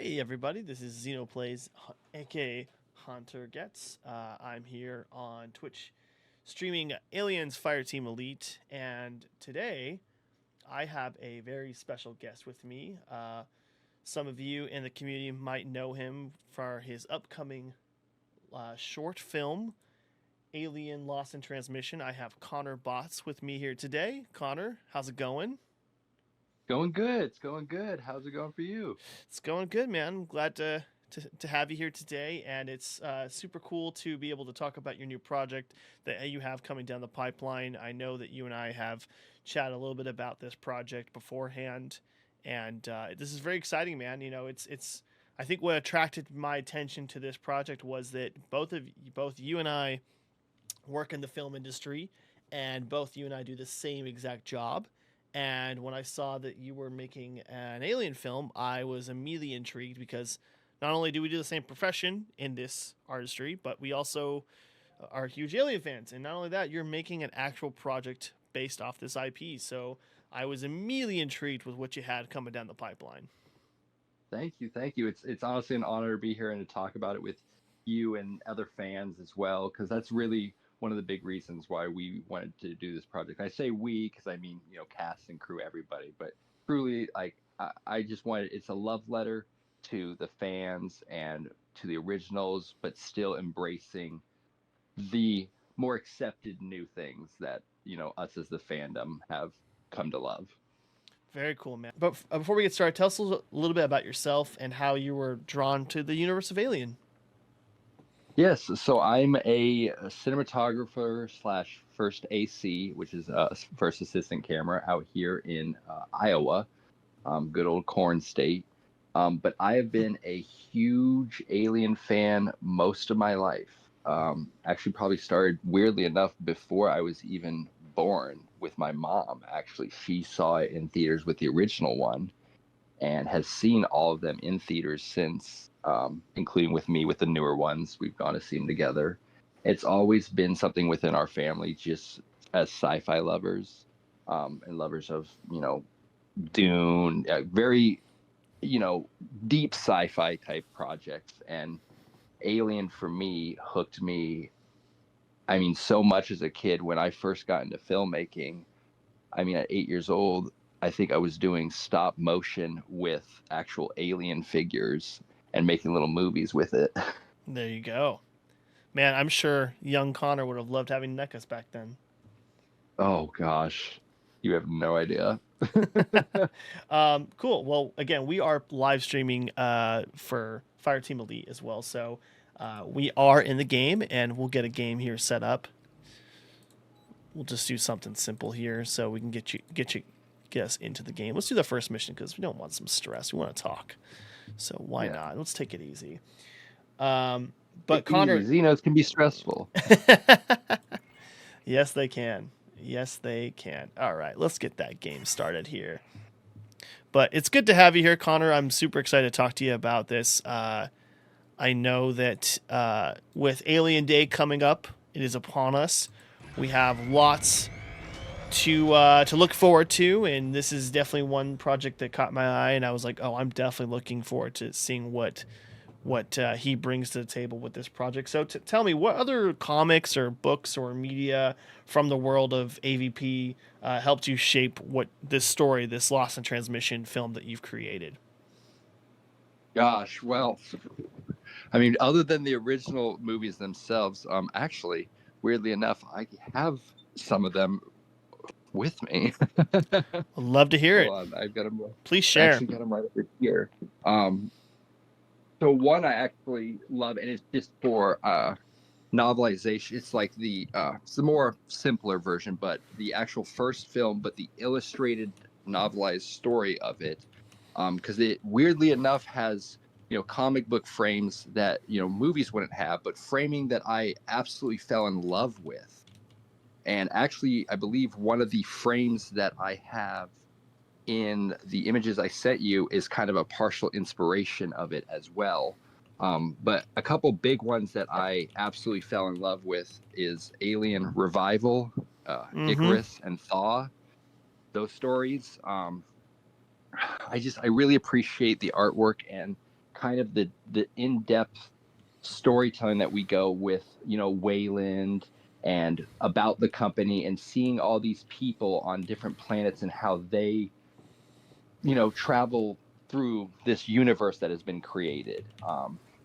Hey everybody, this is TheXenplays, aka Hunter Gets. I'm here on Twitch streaming Aliens Fireteam Elite, and today I have a very special guest with me. Some of you in the community might know him for his upcoming short film, Alien Lost in Transmission. I have Connor BOTTS with me here today. Connor, how's it going? Going good. It's going good. How's it going for you? It's going good, man. I'm glad to have you here today, and it's super cool to be able to talk about your new project that you have coming down the pipeline. I know that you and I have chatted a little bit about this project beforehand, and this is very exciting, man. You know, it's. I think what attracted my attention to this project was that both you and I work in the film industry, and both you and I do the same exact job. And when I saw that you were making an alien film, I was immediately intrigued because not only do we do the same profession in this artistry, but we also are huge alien fans. And not only that, you're making an actual project based off this IP. So I was immediately intrigued with what you had coming down the pipeline. Thank you. Thank you. It's honestly an honor to be here and to talk about it with you and other fans as well, because that's really one of the big reasons why we wanted to do this project. I say we because I mean, cast and crew, everybody, but truly, like, I just wanted it's a love letter to the fans and to the originals, but still embracing the more accepted new things that, us as the fandom have come to love. Very cool, man. But before we get started, tell us a little bit about yourself and how you were drawn to the universe of Alien. Yes, so I'm a cinematographer slash first AC, which is first assistant camera out here in Iowa, good old corn state. But I have been a huge Alien fan most of my life. Actually, probably started weirdly enough before I was even born with my mom. Actually, she saw it in theaters with the original one and has seen all of them in theaters since, including with me with the newer ones. We've gone to see them together. It's always been something within our family, just as sci-fi lovers, and lovers of Dune, very deep sci-fi type projects. And Alien for me hooked me. I mean, so much as a kid when I first got into filmmaking. I mean, at 8 years old, I think I was doing stop motion with actual alien figures and making little movies with it. There you go. Man, I'm sure young Connor would have loved having NECAs back then. Oh gosh, you have no idea. Cool. Well, again, we are live streaming for Fireteam Elite as well. So we are in the game, and we'll get a game here set up. We'll just do something simple here so we can get us into the game. Let's do the first mission because we don't want some stress. We want to talk. So why Yeah, not? Let's take it easy. Um, but take it easy. Connor, Xenos can be stressful. yes, they can. Yes, they can. All right, let's get that game started here. But it's good to have you here, Connor. I'm super excited to talk to you about this. I know that with Alien Day coming up, it is upon us. We have lots to look forward to, and this is definitely one project that caught my eye, and I was like, oh, I'm definitely looking forward to seeing what he brings to the table with this project. So tell me, what other comics or books or media from the world of AVP helped you shape what this story, this Lost in Transmission film that you've created? Gosh, well, I mean, other than the original movies themselves, actually, weirdly enough, I have some of them with me. I'd love to hear Hold it. on, I've got them. Please I share. actually got them right over here. Um, So one I actually love, and it's just for novelization. It's like it's the more simpler version, but the actual first film, but the illustrated novelized story of it, because it weirdly enough has comic book frames that movies wouldn't have, but framing that I absolutely fell in love with. And actually, I believe one of the frames that I have in the images I sent you is kind of a partial inspiration of it as well. But a couple big ones that I absolutely fell in love with is Alien Revival, Mm-hmm. Icarus, and Thaw. Those stories, I really appreciate the artwork and kind of the in-depth storytelling that we go with, Wayland and about the company, and seeing all these people on different planets and how they, travel through this universe that has been created.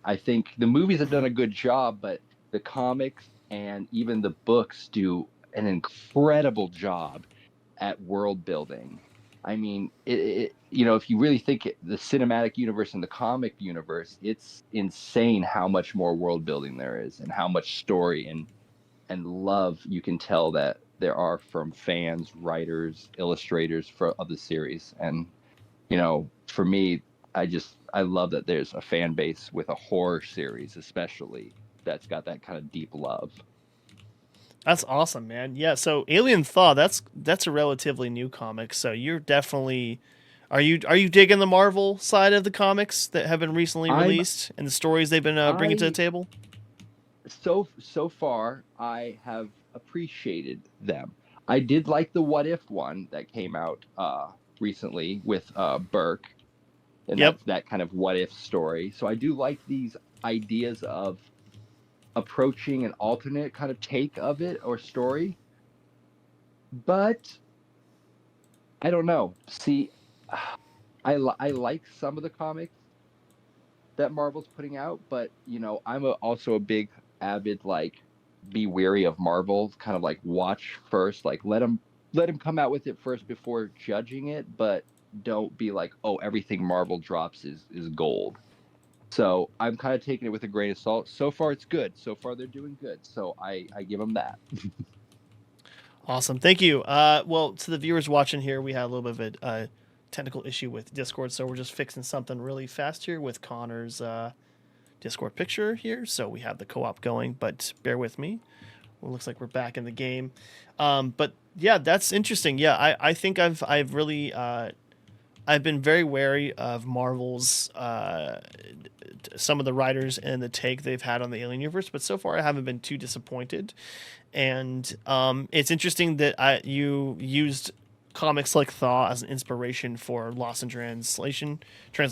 I think the movies have done a good job, but the comics and even the books do an incredible job at world building. I mean, if you really think the cinematic universe and the comic universe, it's insane how much more world building there is, and how much story and love you can tell that there are from fans, writers, illustrators of the series. And for me, I love that there's a fan base with a horror series, especially, that's got that kind of deep love. That's awesome, man. Yeah, so Alien Thaw, that's a relatively new comic. So you're definitely are you digging the Marvel side of the comics that have been recently I'm released and the stories they've been bringing to the I table? so far I have appreciated them. I did like the What If one that came out recently with Burke, and Yep. that's that kind of what if story. So I do like these ideas of approaching an alternate kind of take of it or story, but I don't know. See, I like some of the comics that Marvel's putting out, but I'm also a big avid, like, be wary of Marvel, kind of like watch first, like let them come out with it first before judging it, but don't be like, oh, everything Marvel drops is gold. So I'm kind of taking it with a grain of salt. So far, it's good. So far, they're doing good. So I give them that. Awesome. Thank you. Well, to the viewers watching here, we had a little bit of a technical issue with Discord, so we're just fixing something really fast here with Connor's Discord picture here. So we have the co-op going, but bear with me. Well, it looks like we're back in the game. But yeah, that's interesting. Yeah, I think I've really I've been very wary of Marvel's some of the writers and the take they've had on the Alien universe, but so far I haven't been too disappointed. And it's interesting that you used comics like Thaw as an inspiration for Lost in Translation,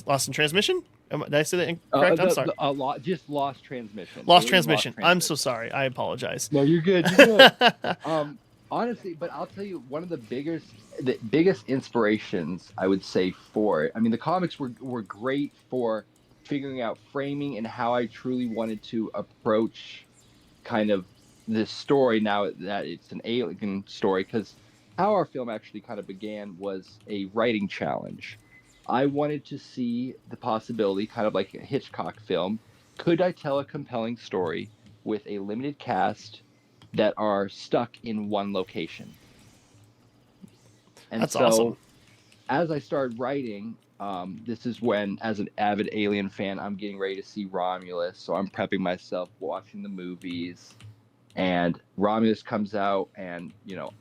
Lost in Transmission. Did I say that incorrect? I'm sorry. A lot, just Lost Transmission. Lost Alien Lost Transmission. I'm so Transmission. sorry. I apologize. No, you're good. You're good. Honestly, but I'll tell you, one of the biggest inspirations I would say for it. I mean, the comics were great for figuring out framing and how I truly wanted to approach kind of this story, now that it's an alien story, because how our film actually kind of began was a writing challenge. I wanted to see the possibility, kind of like a Hitchcock film, could I tell a compelling story with a limited cast that are stuck in one location? And That's awesome. so as I started writing, this is when, as an avid Alien fan, I'm getting ready to see Romulus. So I'm prepping myself, watching the movies, and Romulus comes out, and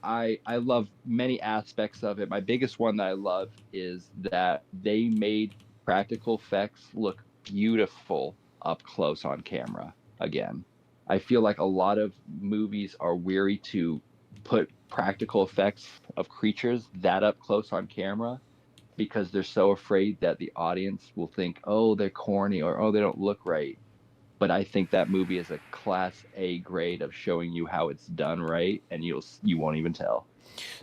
I love many aspects of it. My biggest one that I love is that they made practical effects look beautiful up close on camera again. I feel like a lot of movies are weary to put practical effects of creatures that up close on camera, because they're so afraid that the audience will think, oh, they're corny, or oh, they don't look right. But I think that movie is a class A grade of showing you how it's done right, and you won't even tell.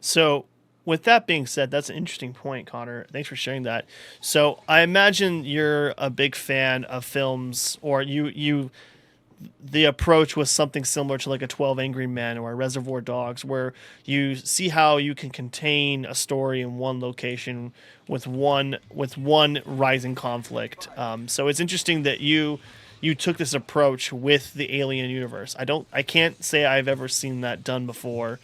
So, with that being said, that's an interesting point, Connor. Thanks for sharing that. So, I imagine you're a big fan of films, or the approach was something similar to like a 12 Angry Men or a Reservoir Dogs, where you see how you can contain a story in one location with one rising conflict. So it's interesting that you took this approach with the Alien universe. I can't say I've ever seen that done before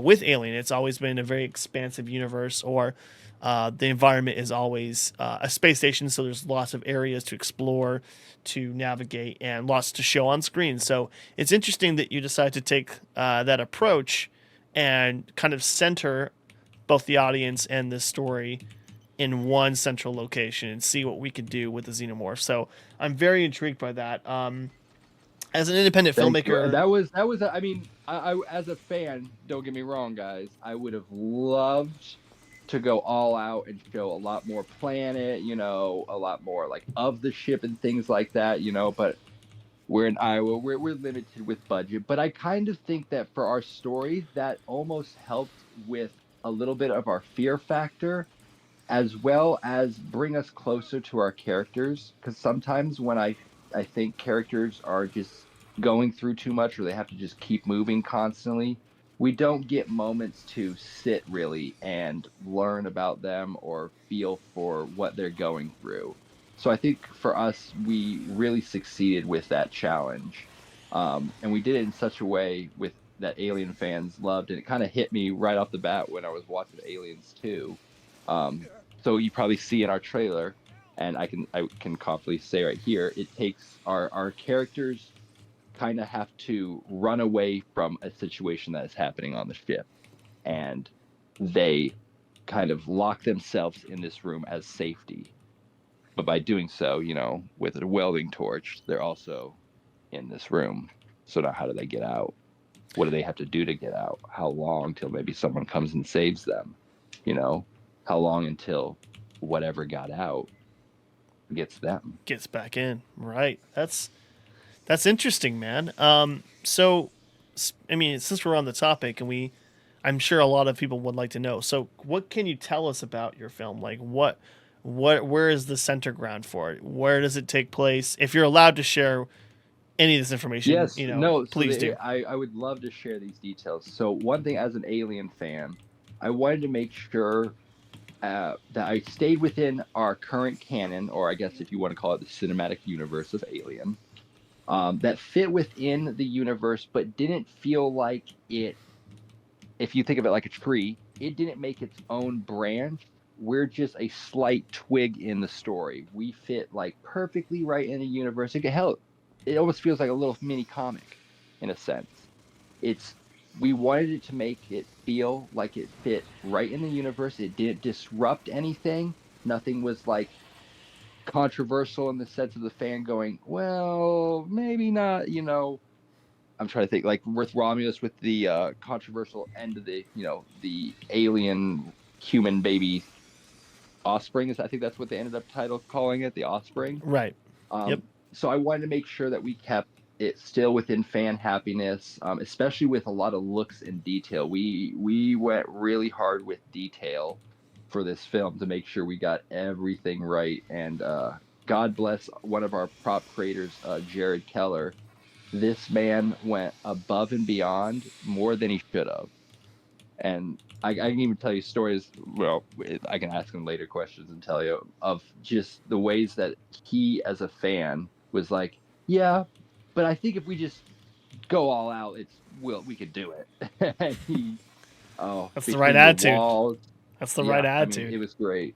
with Alien. It's always been a very expansive universe, or the environment is always a space station, so there's lots of areas to explore, to navigate, and lots to show on screen. So it's interesting that you decide to take that approach and kind of center both the audience and the story in one central location and see what we could do with the xenomorph. So I'm very intrigued by that. As an independent Thank you. filmmaker, That was. I mean, I as a fan, don't get me wrong, guys. I would have loved to go all out and show a lot more planet, you know, a lot more like of the ship and things like that, you know, but we're in Iowa, we're limited with budget. But I kind of think that for our story, that almost helped with a little bit of our fear factor, as well as bring us closer to our characters. Because sometimes when I think characters are just going through too much, or they have to just keep moving constantly, we don't get moments to sit really and learn about them or feel for what they're going through. So I think for us, we really succeeded with that challenge, and we did it in such a way with that Alien fans loved, and it kind of hit me right off the bat when I was watching Aliens 2. Um, so you probably see in our trailer, and I can confidently say right here, it takes our characters kind of have to run away from a situation that is happening on the ship, and they kind of lock themselves in this room as safety. But by doing so, you know, with a welding torch, they're also in this room. So now how do they get out? What do they have to do to get out? How long till maybe someone comes and saves them? You know, how long until whatever got out gets them? Gets back in. Right. That's interesting, man. So, I mean, since we're on the topic, I'm sure a lot of people would like to know. So, what can you tell us about your film? Like, where is the center ground for it? Where does it take place? If you're allowed to share any of this information, Yes, no. So please do. I would love to share these details. So one thing, as an Alien fan, I wanted to make sure that I stayed within our current canon, or I guess if you want to call it the cinematic universe of Alien, that fit within the universe, but didn't feel like it. If you think of it like a tree, it didn't make its own branch. We're just a slight twig in the story. We fit like perfectly right in the universe. Hell, it almost feels like a little mini comic in a sense. It's We wanted it to make it feel like it fit right in the universe. It didn't disrupt anything. Nothing was like controversial in the sense of the fan going, well, maybe not, you know. I'm trying to think, like with Romulus, with the controversial end of the, you know, the alien human baby offspring. Is I think that's what they ended up title calling it, the offspring. Right. Yep. So I wanted to make sure that we kept it still within fan happiness, especially with a lot of looks and detail. We went really hard with detail for this film to make sure we got everything right. And God bless one of our prop creators, Jared Keller. This man went above and beyond more than he should have. And I can even tell you stories. Well, I can ask him later questions and tell you of just the ways that he, as a fan, was like, "Yeah, but I think if we just go all out, we could do it." And he, oh, That's the right between the attitude. walls, That's the right yeah. I mean, attitude. it was great.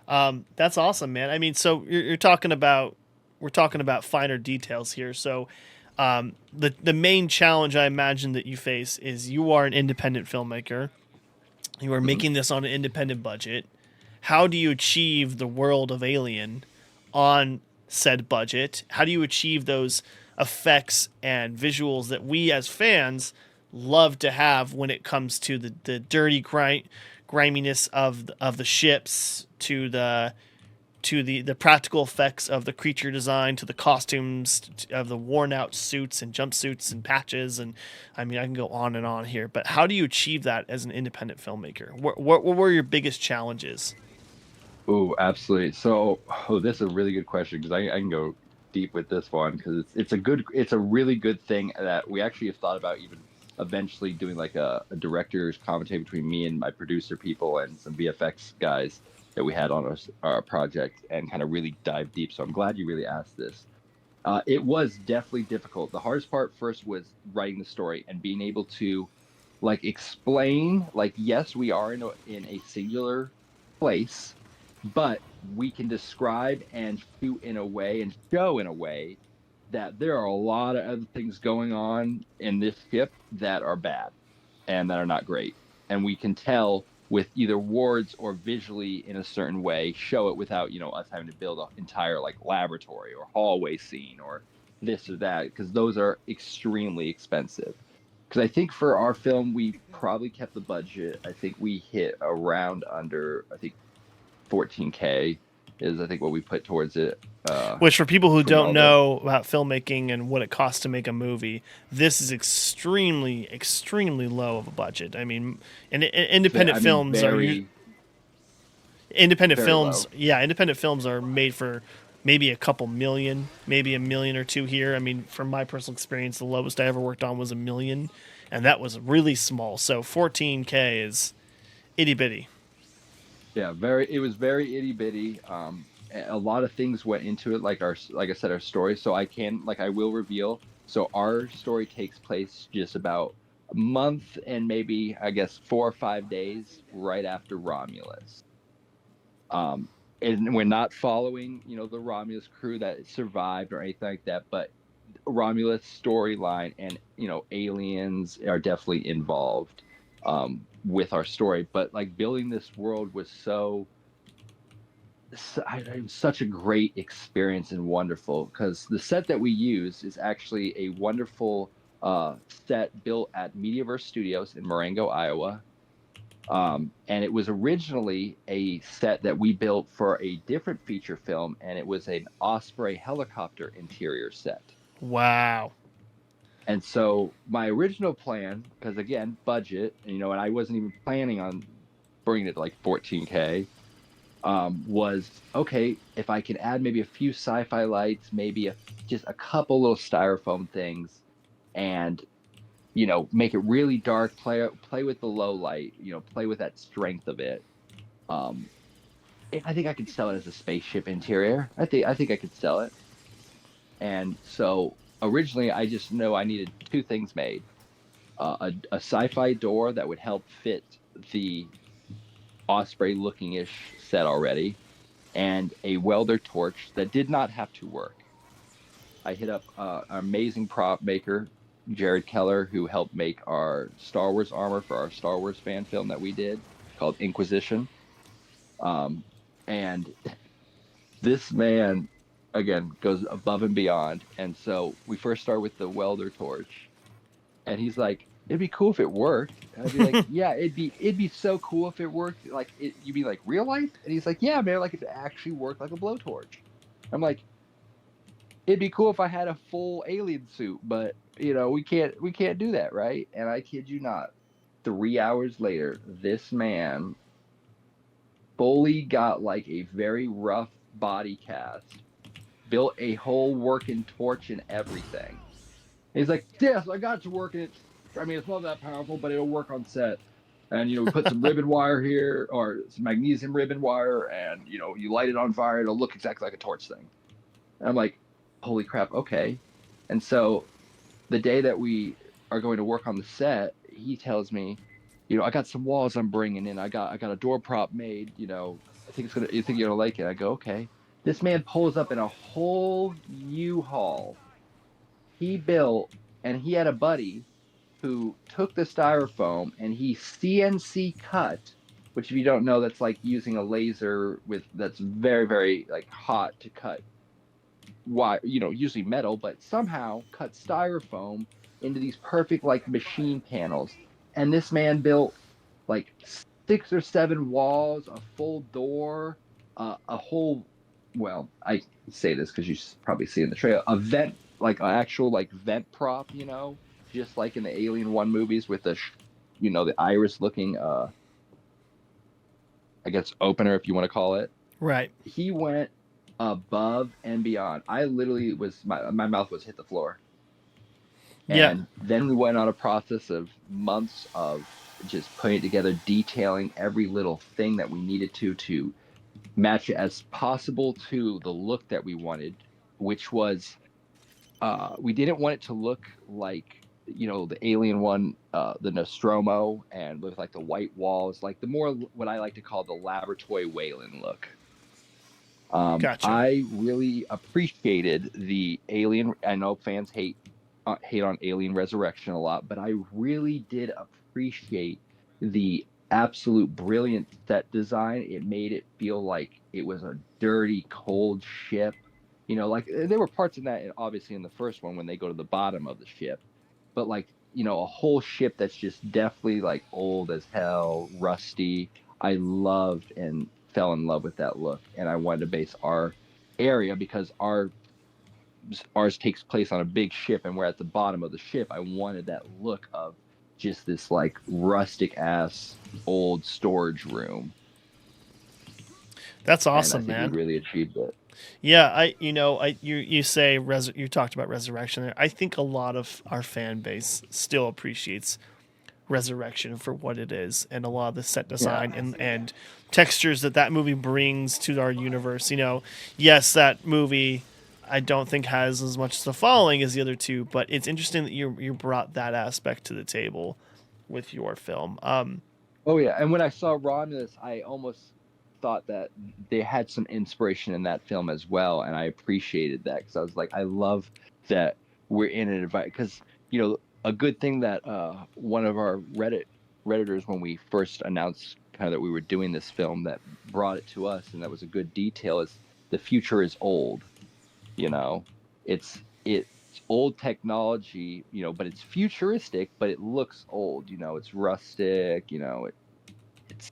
That's awesome, man. I mean, so you're talking about we're talking about finer details here. So, the main challenge I imagine that you face is you are an independent filmmaker. You are Mhm. making this on an independent budget. How do you achieve the world of Alien on said budget? How do you achieve those effects and visuals that we as fans love to have when it comes to the dirty griminess of the ships, to the practical effects of the creature design, to the costumes of the worn out suits and jumpsuits and patches, and I mean I can go on and on here. But how do you achieve that as an independent filmmaker? What were your biggest challenges? Oh, absolutely. So, oh, this is a really good question because I can go deep with this one because it's a really good thing that we actually have thought about even eventually doing like a director's commentary between me and my producer people and some VFX guys that we had on our project and kind of really dive deep. So I'm glad you really asked this. It was definitely difficult. The hardest part first was writing the story and being able to like explain, like, yes, we are in a singular place, but we can describe and shoot in a way and show in a way that there are a lot of other things going on in this ship that are bad and that are not great. And we can tell with either words or visually in a certain way, show it without, you know, us having to build an entire like laboratory or hallway scene or this or that, because those are extremely expensive. because I think for our film we probably kept the budget. I think we hit around under, I think 14K is I think what we put towards it. Which, for people who From don't all the know about filmmaking and what it costs to make a movie, this is extremely, extremely low of a budget. I mean, independent I mean films are independent very films. low. Yeah, independent films are made for maybe a couple million, maybe a million or two here. I mean, from my personal experience, the lowest I ever worked on was a million, and that was really small. So 14K is itty bitty. Yeah, very. It was very itty bitty. A lot of things went into it, like I said, our story. So I will reveal. So our story takes place just about a month and maybe I guess 4 or 5 days right after Romulus. Um, and we're not following, the Romulus crew that survived or anything like that, but Romulus storyline and aliens are definitely involved with our story. But like building this world was it was such a great experience and wonderful because the set that we use is actually a wonderful set built at Mediaverse Studios in Marengo, Iowa. And it was originally a set that we built for a different feature film, and it was an Osprey helicopter interior set. Wow. And so my original plan, because again, budget, and I wasn't even planning on bringing it to like 14K, was okay, if I can add maybe a few sci-fi lights, maybe just a couple little styrofoam things, and make it really dark, play with the low light, play with that strength of it. I think I could sell it as a spaceship interior. I think I could sell it. And so originally, I just know I needed two things made: a sci-fi door that would help fit the Osprey looking-ish set already, and a welder torch that did not have to work. I hit up an amazing prop maker, Jared Keller, who helped make our Star Wars armor for our Star Wars fan film that we did called Inquisition. Um, and this man, again, goes above and beyond. And so we first start with the welder torch, and he's like, "It'd be cool if it worked." And I'd be like, "Yeah, it'd be so cool if it worked. Like, you mean like real life?" And he's like, "Yeah, man, like if it actually worked like a blowtorch." I'm like, "It'd be cool if I had a full alien suit, but we can't do that, right?" And I kid you not, 3 hours later, this man fully got like a very rough body cast, built a whole working torch and everything. And he's like, "Yes, I got it to work, and it's not that powerful, but it'll work on set." And we put some ribbon wire here, or some magnesium ribbon wire, and you light it on fire, it'll look exactly like a torch thing. And I'm like, holy crap, okay. And so the day that we are going to work on the set, he tells me, I got some walls I'm bringing in. I got a door prop made. You think you're gonna like it? I go, okay. This man pulls up in a whole U-Haul he built, and he had a buddy who took the styrofoam and he CNC cut, which if you don't know, that's like using a laser that's very, very like hot to cut why usually metal, but somehow cut styrofoam into these perfect like machine panels. And this man built like 6 or 7 walls, a full door, a whole, well, I say this because you probably see in the trailer, a vent, like an actual like vent prop, just like in the Alien 1 movies with the iris looking I guess opener, if you want to call it. Right. He went above and beyond. I literally my mouth was hit the floor. Yeah. And then we went on a process of months of just putting it together, detailing every little thing that we needed to match it as possible to the look that we wanted, which was we didn't want it to look like the Alien 1, the Nostromo, and with like the white walls, like the more what I like to call the laboratory Wayland look. Gotcha. I really appreciated the Alien. I know fans hate on Alien Resurrection a lot, but I really did appreciate the absolute brilliant set design. It made it feel like it was a dirty, cold ship. Like there were parts in that, obviously in the first one when they go to the bottom of the ship, but like a whole ship that's just definitely like old as hell, rusty. I loved and fell in love with that look, and I wanted to base our area because ours takes place on a big ship, and we're at the bottom of the ship. I wanted that look of just this like rustic ass old storage room, That's and I awesome, think we man. really achieved it. Yeah, you talked about Resurrection there. I think a lot of our fan base still appreciates Resurrection for what it is, and a lot of the set Yeah. design and textures that movie brings to our universe. Yes, that movie I don't think has as much of the following as the other two, but it's interesting that you brought that aspect to the table with your film. Oh yeah, and when I saw Romulus, I almost thought that they had some inspiration in that film as well, and I appreciated that because I was like, I love that we're in an environment because a good thing that one of our redditors when we first announced kind of that we were doing this film that brought it to us, and that was a good detail is the future is old. You know, it's old technology, but it's futuristic, but it looks old. It's rustic. It's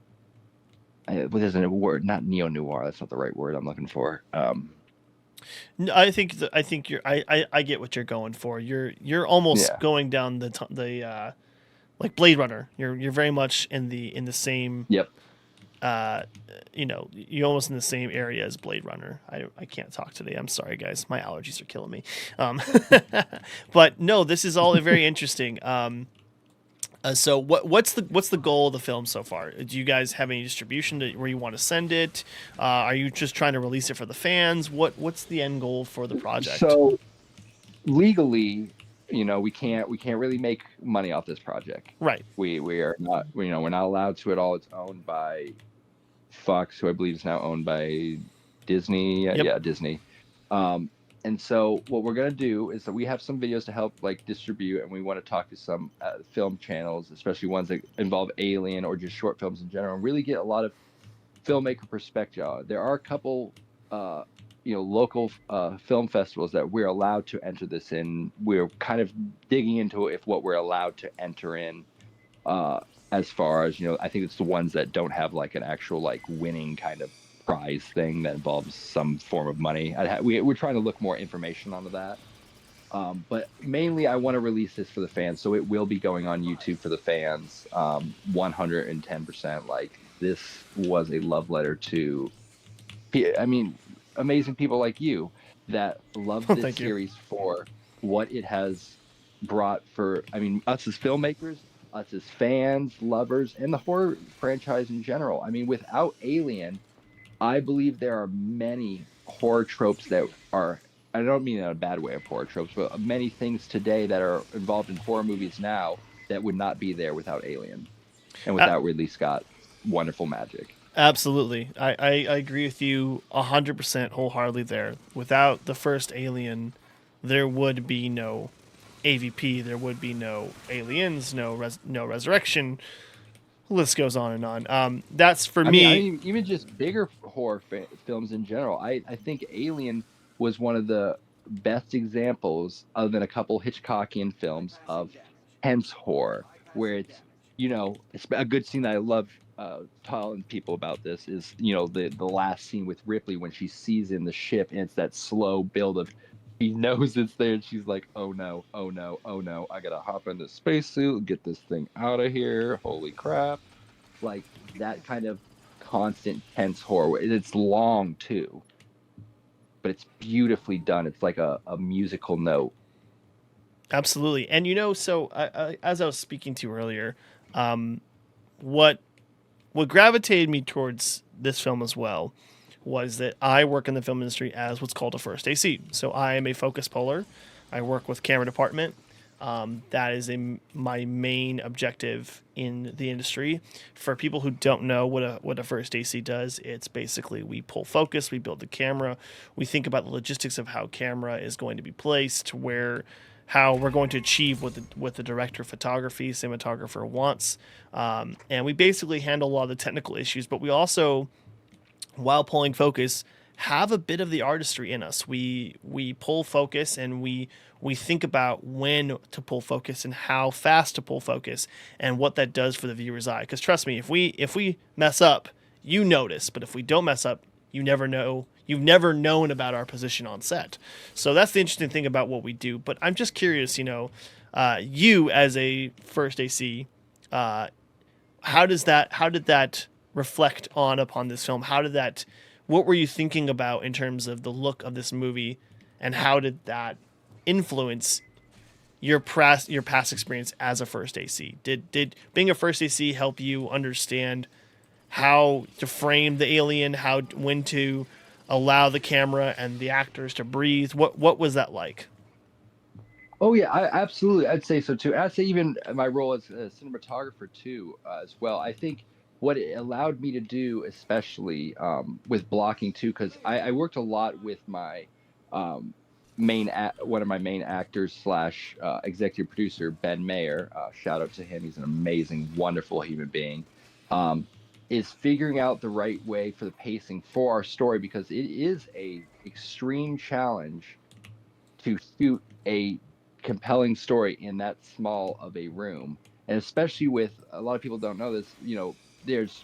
there's a word, not neo noir. That's not the right word I'm looking for. I think I get what you're going for. You're almost Yeah. going down the like Blade Runner. You're very much in the same Yep. you're almost in the same area as Blade Runner. I can't talk today. I'm sorry, guys. My allergies are killing me. But no, this is all very interesting. So what's the goal of the film so far? Do you guys have any distribution where you want to send it? Are you just trying to release it for the fans? What's the end goal for the project? So legally, we can't really make money off this project. Right. We are not, we're not allowed to at all. It's owned by Fox, who I believe is now owned by Disney. Yep. Yeah, Disney. Um, and so what we're gonna do is that we have some videos to help like distribute, and we want to talk to some film channels, especially ones that involve Alien or just short films in general, and really get a lot of filmmaker perspective. There are a couple, local film festivals that we're allowed to enter this in. We're kind of digging into if what we're allowed to enter in. As far as I think it's the ones that don't have like an actual like winning kind of prize thing that involves some form of money. We're trying to look more information onto that. But mainly, I want to release this for the fans, so it will be going on YouTube for the fans. 110%. Like this was a love letter to, I mean, amazing people like you that love Oh, this thank you. series for what it has brought for, us as filmmakers, us as fans, lovers, and the horror franchise in general. Without Alien, I believe there are many horror tropes that are, I don't mean in a bad way of horror tropes, but many things today that are involved in horror movies now that would not be there without Alien and Uh, without Ridley Scott's wonderful magic. Absolutely. I agree with you 100% wholeheartedly there. Without the first Alien, there would be no AVP, there would be no Aliens, no Resurrection. The list goes on and on. That's for me. Even just bigger horror films in general. I think Alien was one of the best examples, other than a couple Hitchcockian films, of tense horror, where it's a good scene that I love telling people about this is, the last scene with Ripley when she sees in the ship, and it's that slow build of, she knows it's there, and she's like, oh no, oh no, oh no, I gotta hop in the spacesuit, get this thing out of here, holy crap. Like that kind of constant tense horror. It's long too, but it's beautifully done. It's like a musical note. Absolutely. And so as I was speaking to earlier, what what gravitated me towards this film as well was that I work in the film industry as what's called a first AC. So I am a focus puller. I work with camera department. That is my main objective in the industry. For people who don't know what a first AC does, it's basically we pull focus, we build the camera, we think about the logistics of how camera is going to be placed, how we're going to achieve what the director of photography, cinematographer wants, and we basically handle a lot of the technical issues. But we also, while pulling focus, have a bit of the artistry in us. We pull focus, and we think about when to pull focus and how fast to pull focus and what that does for the viewer's eye. Because trust me, if we mess up, you notice, but if we don't mess up, you never know. You've never known about our position on set. So that's the interesting thing about what we do. But I'm just curious, you as a first AC, how did that reflect on upon this film? What were you thinking about in terms of the look of this movie, and how did that influence your past experience as a first AC? Did being a first AC help you understand how to frame the alien, when to allow the camera and the actors to breathe? What was that like? Oh yeah, absolutely. I'd say so too. I'd say even my role as a cinematographer too, as well. I think what it allowed me to do, especially with blocking too, because I worked a lot with my um, one of my main actors slash executive producer, Ben Mayer. Shout out to him. He's an amazing, wonderful human being. Um, is figuring out the right way for the pacing for our story, because it is a extreme challenge to shoot a compelling story in that small of a room. And especially with, a lot of people don't know this, there's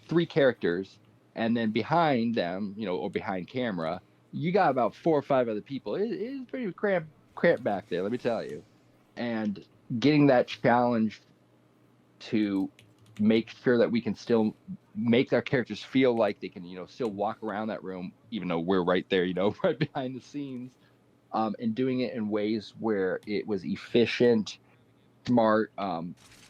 three characters, and then behind them, or behind camera, you got about 4 or 5 other people. It is pretty cramped back there, let me tell you. And getting that challenge to make sure that we can still make our characters feel like they can, still walk around that room, even though we're right there, right behind the scenes, and doing it in ways where it was efficient, smart.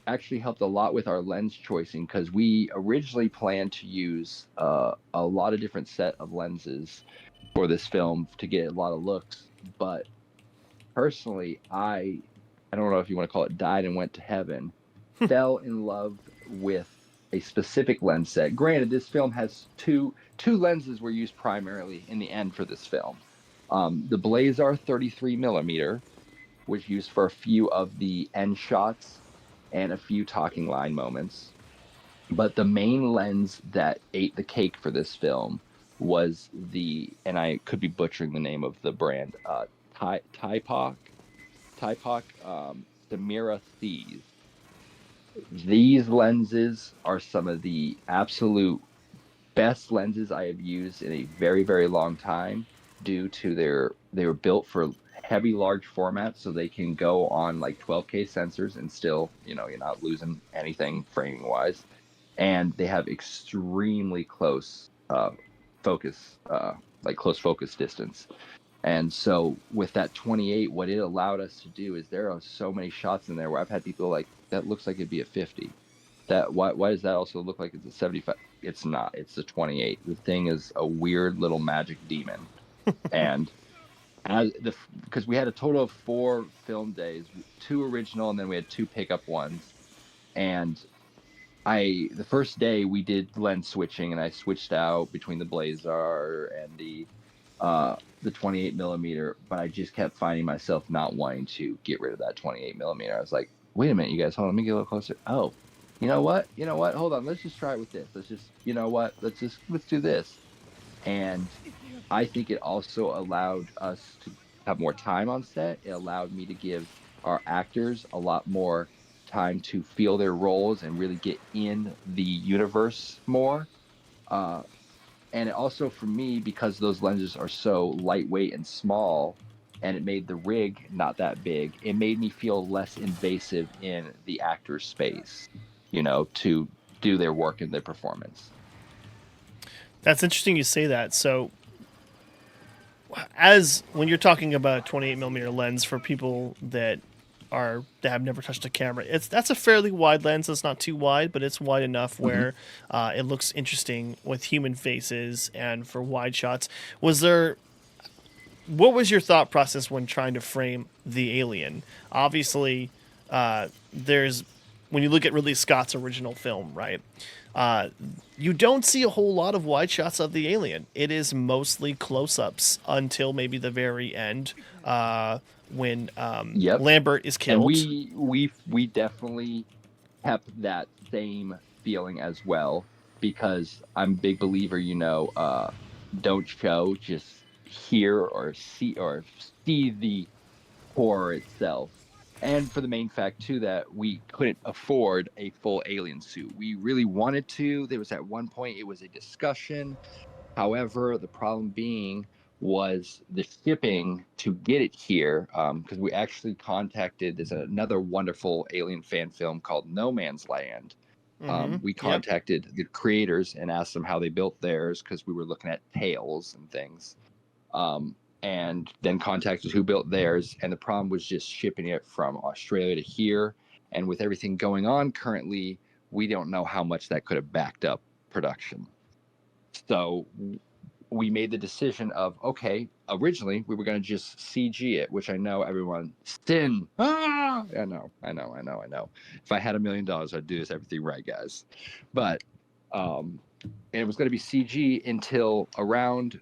Actually helped a lot with our lens choosing, because we originally planned to use a lot of different set of lenses for this film to get a lot of looks. But personally, I don't know if you want to call it died and went to heaven, fell in love with a specific lens set. Granted, this film has two lenses were used primarily in the end for this film. The Blazar 33 millimeter was used for a few of the end shots and a few talking line moments. But the main lens that ate the cake for this film was and I could be butchering the name of the brand, Typoc, Samira Thieves. These lenses are some of the absolute best lenses I have used in a very, very long time, due to they were built for heavy, large formats, so they can go on like 12K sensors and still, you're not losing anything framing wise. And they have extremely close focus, like close focus distance. And so with that 28, what it allowed us to do is there are so many shots in there where I've had people like, that looks like it'd be a 50. Why does that also look like it's a 75? It's not. It's a 28. The thing is a weird little magic demon. And because we had a total of 4 film days, 2 original, and then we had 2 pickup ones. And the first day we did lens switching, and I switched out between the Blazar and the 28 millimeter, but I just kept finding myself not wanting to get rid of that 28 millimeter. I was like, wait a minute, you guys, hold on, let me get a little closer. Oh, you know what? Hold on, let's just try it with this. Let's just, let's do this. And I think it also allowed us to have more time on set. It allowed me to give our actors a lot more time to feel their roles and really get in the universe more. And it also, for me, because those lenses are so lightweight and small, and it made the rig not that big, it made me feel less invasive in the actor's space, to do their work and their performance. That's interesting you say that. So, when you're talking about a 28 millimeter lens, for people that have never touched a camera, that's a fairly wide lens. It's not too wide, but it's wide enough where it looks interesting with human faces and for wide shots. What was your thought process when trying to frame the alien? Obviously, when you look at Ridley Scott's original film, right? You don't see a whole lot of wide shots of the alien. It is mostly close-ups until maybe the very end, when Lambert is killed. And we definitely kept that same feeling as well, because I'm a big believer, don't show, just hear or see the horror itself. And for the main fact too that we couldn't afford a full alien suit. We really wanted to. There was at one point it was a discussion. However, the problem being was the shipping to get it here, because we actually contacted, there's another wonderful alien fan film called No Man's Land. We Yep. contacted the creators and asked them how they built theirs because we were looking at tails and things. And then contacted who built theirs. And the problem was just shipping it from Australia to here. And with everything going on currently, we don't know how much that could have backed up production. So we made the decision of, okay, originally we were going to just CG it, which I know everyone, sin. Ah! I know. If I had $1 million, I'd do this everything right, guys. But, and it was going to be CG until around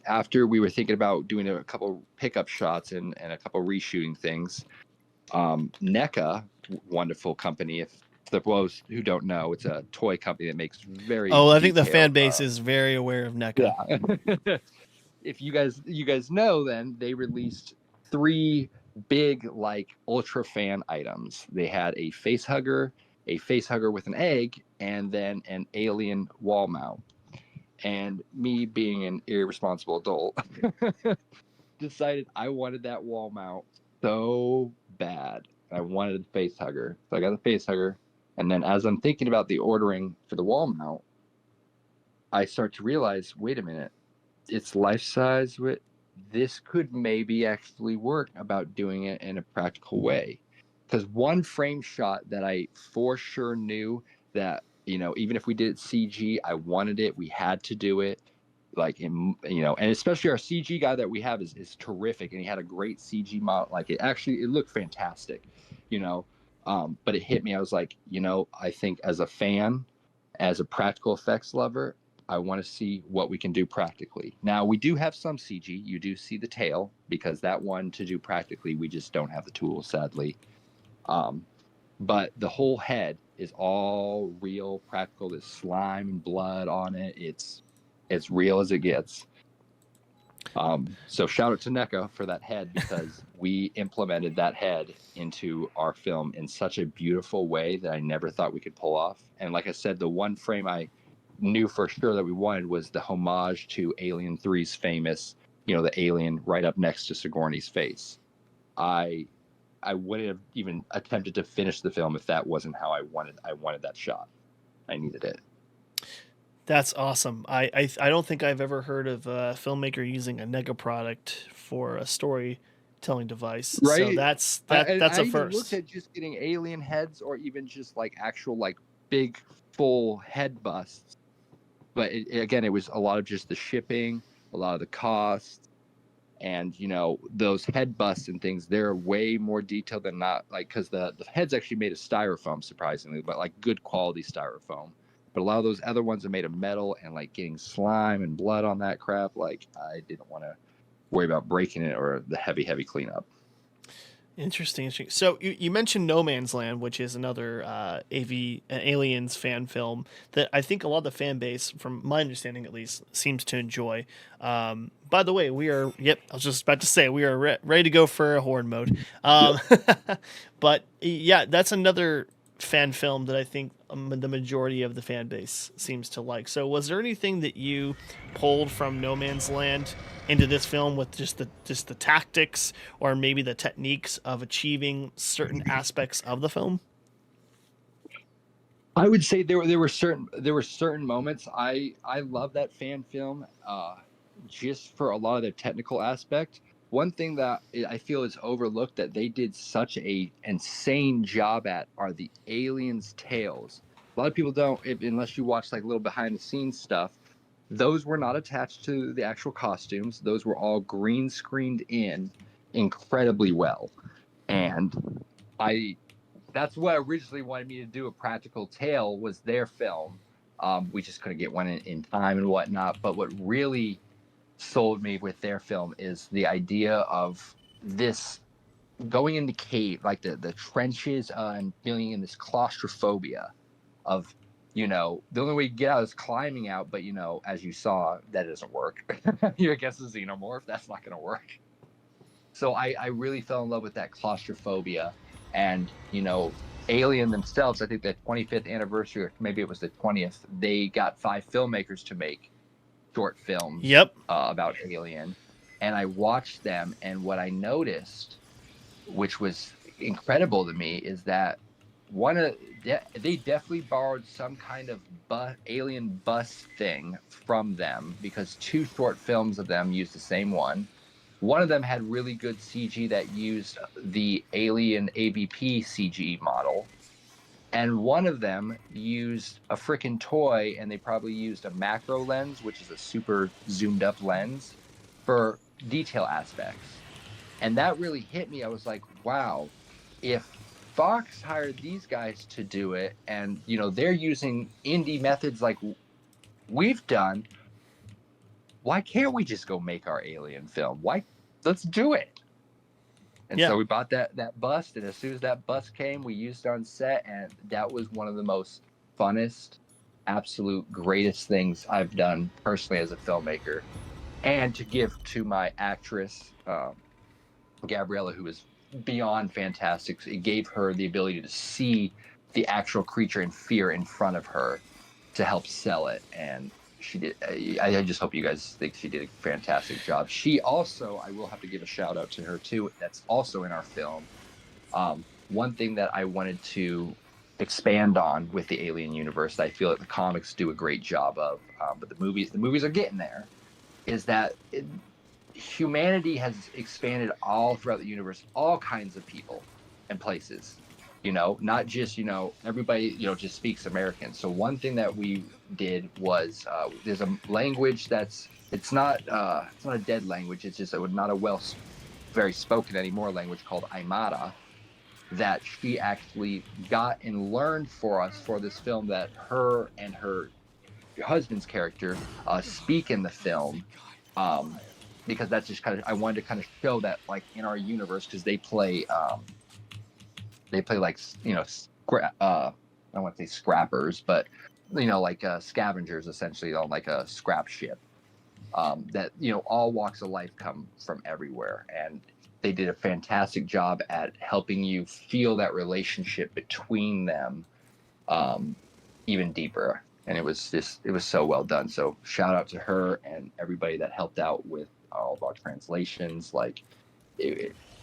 after we were thinking about doing a couple pickup shots and a couple reshooting things. NECA, wonderful company. If the those who don't know, it's a toy company that makes very. Oh, I think the fan base is very aware of NECA. Yeah. If you guys know, then they released 3 big like ultra fan items. They had a face hugger with an egg, and then an alien wall mount. And me being an irresponsible adult decided I wanted that wall mount so bad. I wanted a face hugger. So I got the face hugger. And then as I'm thinking about the ordering for the wall mount, I start to realize, wait a minute, it's life size. This could maybe actually work about doing it in a practical way. Because one frame shot that I for sure knew that, even if we did it CG, I wanted it. We had to do it. And especially our CG guy that we have is terrific, and he had a great CG model. Like it looked fantastic, but it hit me. I was like, I think as a fan, as a practical effects lover, I want to see what we can do practically. Now we do have some CG. You do see the tail, because that one to do practically, we just don't have the tools, sadly. But the whole head is all real, practical. There's slime and blood on it. It's real as it gets. So shout out to NECA for that head, because we implemented that head into our film in such a beautiful way that I never thought we could pull off. And like I said, the one frame I knew for sure that we wanted was the homage to Alien 3's famous, the alien right up next to Sigourney's face. I wouldn't have even attempted to finish the film if that wasn't how I wanted that shot. I needed it. That's awesome. I don't think I've ever heard of a filmmaker using a NECA product for a storytelling device. Right. So that's a first. I looked at just getting alien heads, or even just like actual like big full head busts. But it was a lot of just the shipping, a lot of the costs, and those head busts and things. They're way more detailed than not, like, because the head's actually made of styrofoam, surprisingly, but like good quality styrofoam. But a lot of those other ones are made of metal, and like getting slime and blood on that crap, like I didn't want to worry about breaking it or the heavy cleanup. Interesting. So you mentioned No Man's Land, which is another Aliens fan film that I think a lot of the fan base, from my understanding at least, seems to enjoy. By the way, I was just about to say, we are ready to go for a horror mode. But yeah, that's another fan film that I think the majority of the fan base seems to like. So was there anything that you pulled from No Man's Land into this film with just the tactics or maybe the techniques of achieving certain aspects of the film? I would say there were certain moments. I love that fan film just for a lot of their technical aspect. One thing that I feel is overlooked that they did such a insane job at are the aliens' tails. A lot of people don't, unless you watch like little behind the scenes stuff. Those were not attached to the actual costumes. Those were all green screened in incredibly well. And that's what originally wanted me to do a practical tail was their film. We just couldn't get one in time and whatnot. But what really sold me with their film is the idea of this going in the cave, like the trenches, and feeling in this claustrophobia of the only way you get out is climbing out, but as you saw, that doesn't work. You're against a xenomorph, that's not going to work. So I really fell in love with that claustrophobia. And Alien themselves, I think the 25th anniversary, or maybe it was the 20th, they got 5 filmmakers to make short films Yep. about Alien. And I watched them, and what I noticed, which was incredible to me, is that they definitely borrowed some kind of alien bus thing from them, because 2 short films of them used the same one. One of them had really good CG that used the Alien AVP CG model, and one of them used a freaking toy, and they probably used a macro lens, which is a super zoomed up lens, for detail aspects. And that really hit me. I was like, wow, if Fox hired these guys to do it, and they're using indie methods like we've done, why can't we just go make our Alien film? Let's do it. And so we bought that bus, and as soon as that bus came, we used it on set, and that was one of the most funnest, absolute greatest things I've done personally as a filmmaker. And to give to my actress, Gabriella, who is beyond fantastic. It gave her the ability to see the actual creature and fear in front of her to help sell it, and she did. I just hope you guys think she did a fantastic job. She also, I will have to give a shout out to her too. That's also in our film. One thing that I wanted to expand on with the Alien universe that I feel like the comics do a great job of, but the movies are getting there, is that humanity has expanded all throughout the universe, all kinds of people and places, not just, everybody, just speaks American. So one thing that we did was, there's a language it's not a dead language. It's just not a very spoken anymore language called Aymara, that she actually got and learned for us for this film, that her and her husband's character speak in the film. Because that's just I wanted to kind of show that, like, in our universe, because they play like, I don't want to say scrappers, but like scavengers, essentially, on like a scrap ship. That all walks of life come from everywhere, and they did a fantastic job at helping you feel that relationship between them even deeper. And it was so well done. So shout out to her and everybody that helped out with all of our translations. Like,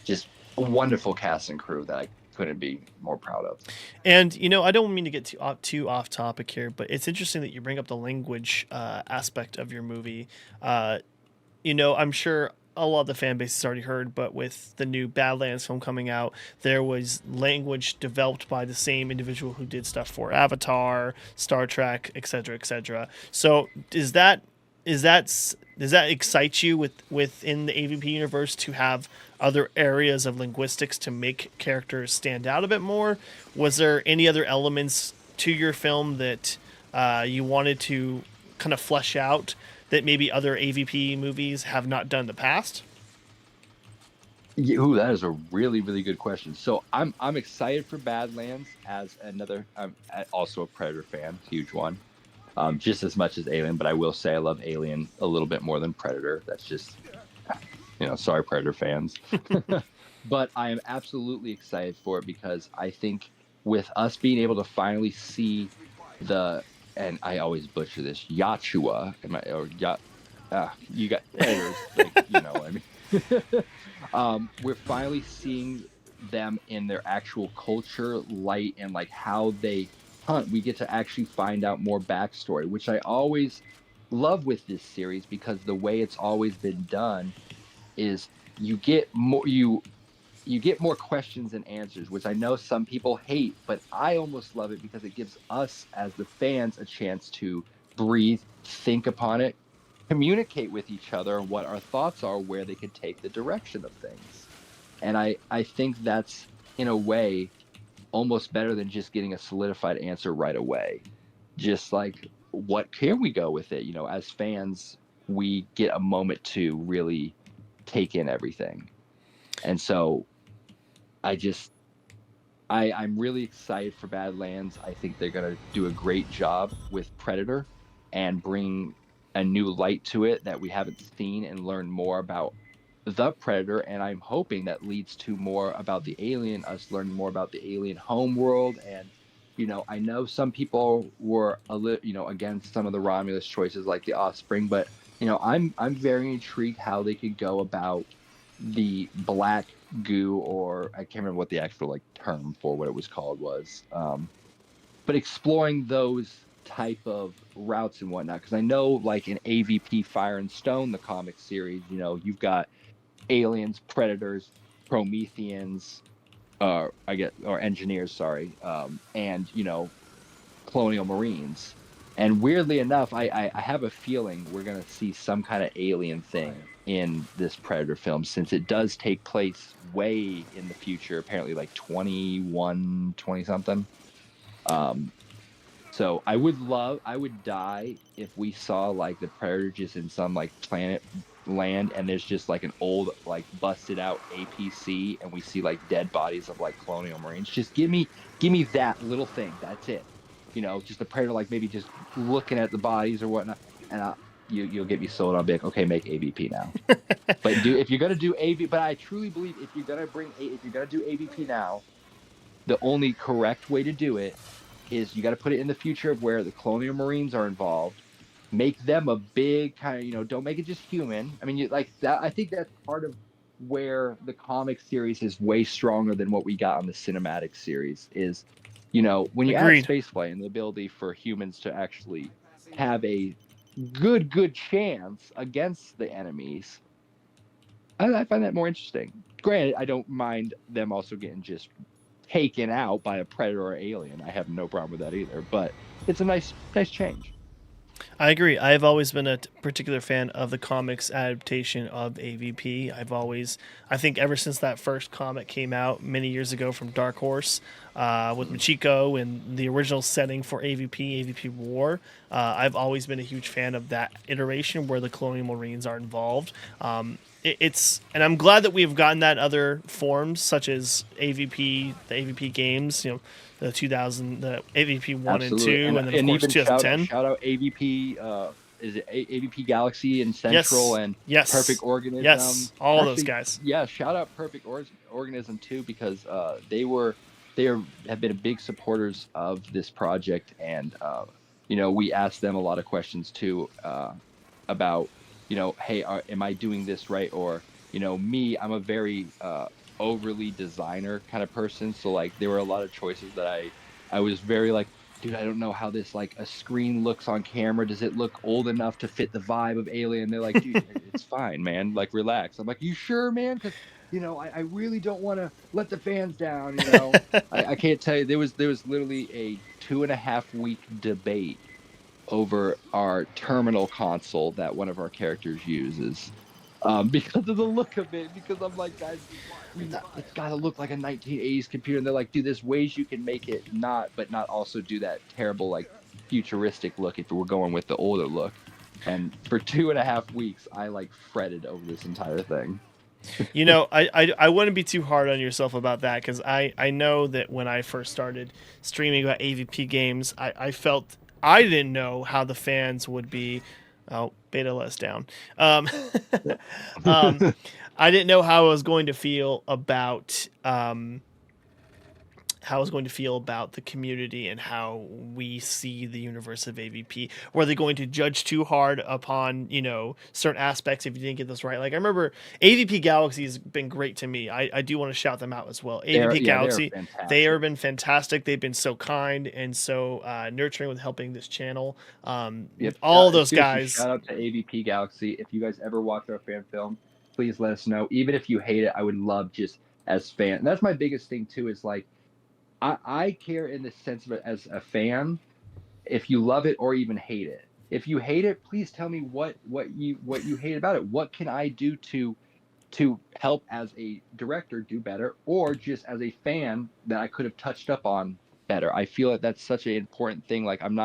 just a wonderful cast and crew that I couldn't be more proud of. And I don't mean to get too off topic here, but it's interesting that you bring up the language aspect of your movie. I'm sure a lot of the fan base has already heard, but with the new Badlands film coming out, there was language developed by the same individual who did stuff for Avatar, Star Trek, etc., etc. So does that excite you within the AVP universe to have other areas of linguistics to make characters stand out a bit more? Was there any other elements to your film that you wanted to kind of flesh out that maybe other AVP movies have not done in the past? Ooh, that is a really, really good question. So I'm excited for Badlands as another. I'm also a Predator fan, huge one, just as much as Alien. But I will say I love Alien a little bit more than Predator. That's just, sorry, Predator fans. But I am absolutely excited for it, because I think with us being able to finally see and I always butcher this, Yachua, you got editors, like, what I mean. We're finally seeing them in their actual culture, light, and like how they hunt. We get to actually find out more backstory, which I always love with this series, because the way it's always been done is you get more questions than answers, which I know some people hate, but I almost love it, because it gives us as the fans a chance to breathe, think upon it, communicate with each other what our thoughts are, where they could take the direction of things. And I think that's, in a way, almost better than just getting a solidified answer right away. Just like, what can we go with it? As fans, we get a moment to really take in everything. And so I'm really excited for Badlands. I think they're gonna do a great job with Predator and bring a new light to it that we haven't seen and learn more about the Predator. And I'm hoping that leads to more about the alien, us learning more about the alien homeworld. And I know some people were a little, against some of the Romulus choices like the Offspring, but I'm very intrigued how they could go about the black goo, or I can't remember what the actual like term for what it was called was, but exploring those type of routes and whatnot, because I know like in AVP Fire and Stone, the comic series, you've got aliens, predators, Prometheans, I get, or engineers, sorry, and colonial marines. And weirdly enough, I have a feeling we're going to see some kind of alien thing in this Predator film, since it does take place way in the future, apparently like 21, 20 something. Um, so I would die if we saw like the Predator just in some like planet land, and there's just like an old like busted out APC, and we see like dead bodies of like colonial marines. Just give me that little thing. That's it. Just the Predator like maybe just looking at the bodies or whatnot, and you'll get me sold. I'll be like, okay, make AVP now. But if you're gonna do AV, but I truly believe if you're gonna do AVP now, the only correct way to do it is you got to put it in the future of where the colonial marines are involved. Make them a big kind of, don't make it just human. I mean, you like that. I think that's part of where the comic series is way stronger than what we got on the cinematic series. Is when you add Agreed. spaceflight and the ability for humans to actually have a good chance against the enemies, I find that more interesting. Granted, I don't mind them also getting just taken out by a predator or alien. I have no problem with that either. But it's a nice change. I agree. I've always been a particular fan of the comics adaptation of AVP. I think ever since that first comic came out many years ago from Dark Horse, with Machiko and the original setting for AVP War, I've always been a huge fan of that iteration where the Colonial Marines are involved. And I'm glad that we've gotten that in other forms, such as AVP, the AVP games, the AVP 1 and Absolutely, 2, and then, of and course, even 2010. shout out AVP. Is it AVP Galaxy and Central Yes, and Perfect yes, Organism? yes, all those Actually, guys. yeah, shout out Perfect Organism too, because have been big supporters of this project, and we asked them a lot of questions too, about hey, am I doing this right? Or me, I'm a very overly designer kind of person, so like there were a lot of choices that I was very like, dude, I don't know how this like a screen looks on camera. Does it look old enough to fit the vibe of Alien? They're like, dude, it's fine, man. Like, relax. I'm like, you sure, man? Because I really don't want to let the fans down. I can't tell you. There was literally a 2.5 week debate over our terminal console that one of our characters uses, because of the look of it. Because I'm like, guys, it's got to look like a 1980s computer. And they're like, dude, there's ways you can make it not, but not also do that terrible like futuristic look if we're going with the older look. And for 2.5 weeks, I like fretted over this entire thing. I wouldn't be too hard on yourself about that because I know that when I first started streaming about AVP games, I felt I didn't know how the fans would be. Oh, beta let us down. Um, I didn't know how I was going to feel about the community and how we see the universe of AVP. Were they going to judge too hard upon, certain aspects if you didn't get this right? Like I remember AVP Galaxy has been great to me. I do want to shout them out as well. AVP They're Galaxy, they fantastic. have been fantastic. They've been so kind and so nurturing with helping this channel. Yep. All those Seriously, guys. shout out to AVP Galaxy. If you guys ever watch our fan film, please let us know. Even if you hate it, I would love just as fan. And that's my biggest thing too. Is like I care in the sense of it as a fan. If you love it or even hate it. If you hate it, please tell me what you hate about it. What can I do to help as a director do better, or just as a fan that I could have touched up on better. I feel that that's such an important thing. Like I don't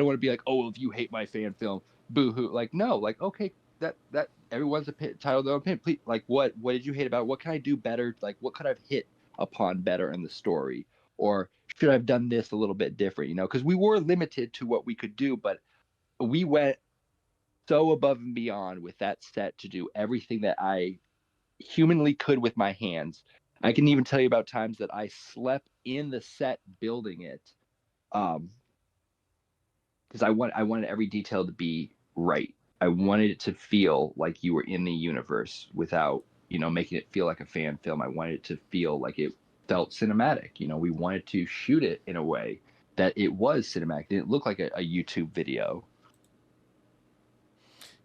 want to be like, oh, if you hate my fan film, boo hoo. Like no, like okay, that everyone's title of their own opinion. Please, like what did you hate about it? What can I do better? Like what could I've hit upon better in the story? or should I have done this a little bit different, you know, because we were limited to what we could do, but we went so above and beyond with that set to do everything that I humanly could with my hands. I can even tell you about times that I slept in the set building it, because I wanted every detail to be right. I wanted it to feel like you were in the universe without, you know, making it feel like a fan film. I wanted it to feel like it felt cinematic. You know, we wanted to shoot it in a way that it was cinematic. It didn't look like a YouTube video.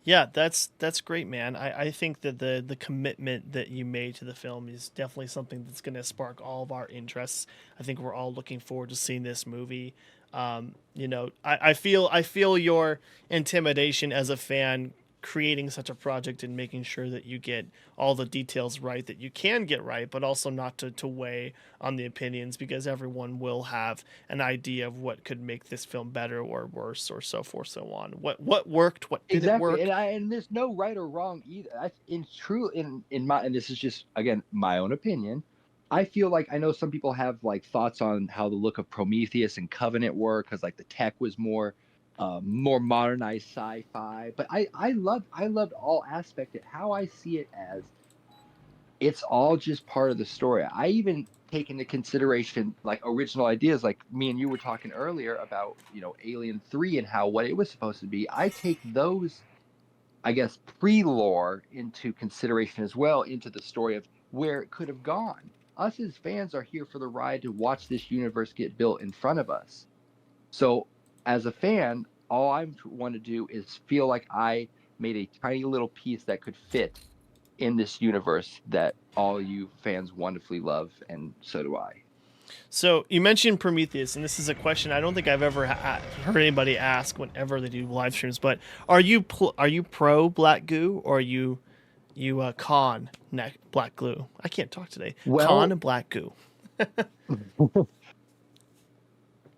Yeah, that's great, man. I think that the commitment that you made to the film is definitely something that's going to spark all of our interests. I think we're all looking forward to seeing this movie. You know, I feel your intimidation as a fan creating such a project and making sure that you get all the details right that you can get right, but also not to weigh on the opinions, because everyone will have an idea of what could make this film better or worse or so forth, so on. What worked, what didn't Exactly, work. and there's no right or wrong either. In my, and this is just again my own opinion. I feel like I know some people have like thoughts on how the look of Prometheus and Covenant were, because like the tech was more modernized sci-fi. But I loved all aspect of how I see it as it's all just part of the story. I even take into consideration like original ideas, like me and you were talking earlier about, you know, Alien 3 and how what it was supposed to be. I take those, I guess, pre-lore into consideration as well, into the story of where it could have gone. Us as fans are here for the ride to watch this universe get built in front of us. So as a fan, all I want to do is feel like I made a tiny little piece that could fit in this universe that all you fans wonderfully love, and so do I. So you mentioned Prometheus, and this is a question I don't think I've ever heard anybody ask whenever they do live streams. But are you pro black goo, or are you con black glue? I can't talk today. Con Well, black goo.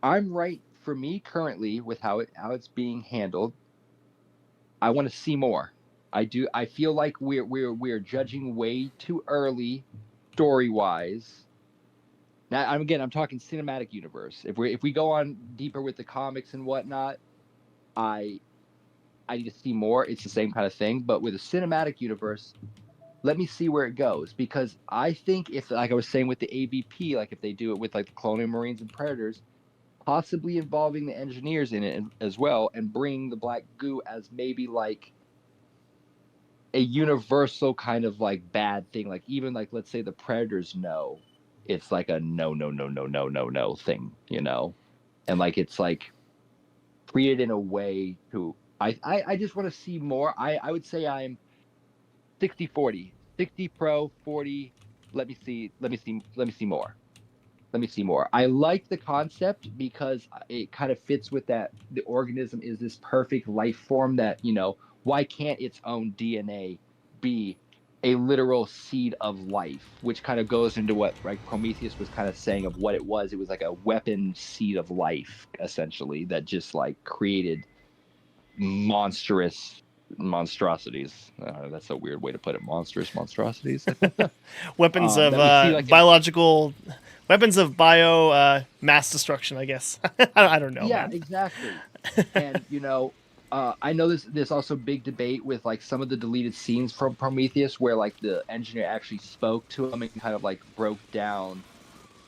I'm right for me currently with how it's being handled. I want to see more. I do. I feel like we're judging way too early, story wise. Now, I'm talking cinematic universe. If we go on deeper with the comics and whatnot, I I need to see more. It's the same kind of thing, but with a cinematic universe, let me see where it goes, because I think if, like I was saying with the AVP, like if they do it with like the Colonial Marines and Predators, possibly involving the engineers in it as well, and bring the black goo as maybe like a universal kind of like bad thing, like even like let's say the Predators know it's like a no no no no no no no thing, you know, and like it's like treated in a way to I just want to see more. I would say I'm 60-40, 60 pro, 40. Let me see more. Let me see more. I like the concept because it kind of fits with that the organism is this perfect life form that, you know, why can't its own DNA be a literal seed of life, which kind of goes into what like Prometheus was kind of saying of what it was. It was like a weapon seed of life, essentially, that just like created monstrous monstrosities. That's a weird way to put it. Monstrous monstrosities. Weapons of That we see like in, biological weapons of bio mass destruction, I guess. I don't know, yeah, man. exactly. And you know, I know there's also big debate with like some of the deleted scenes from Prometheus where like the engineer actually spoke to him and kind of like broke down,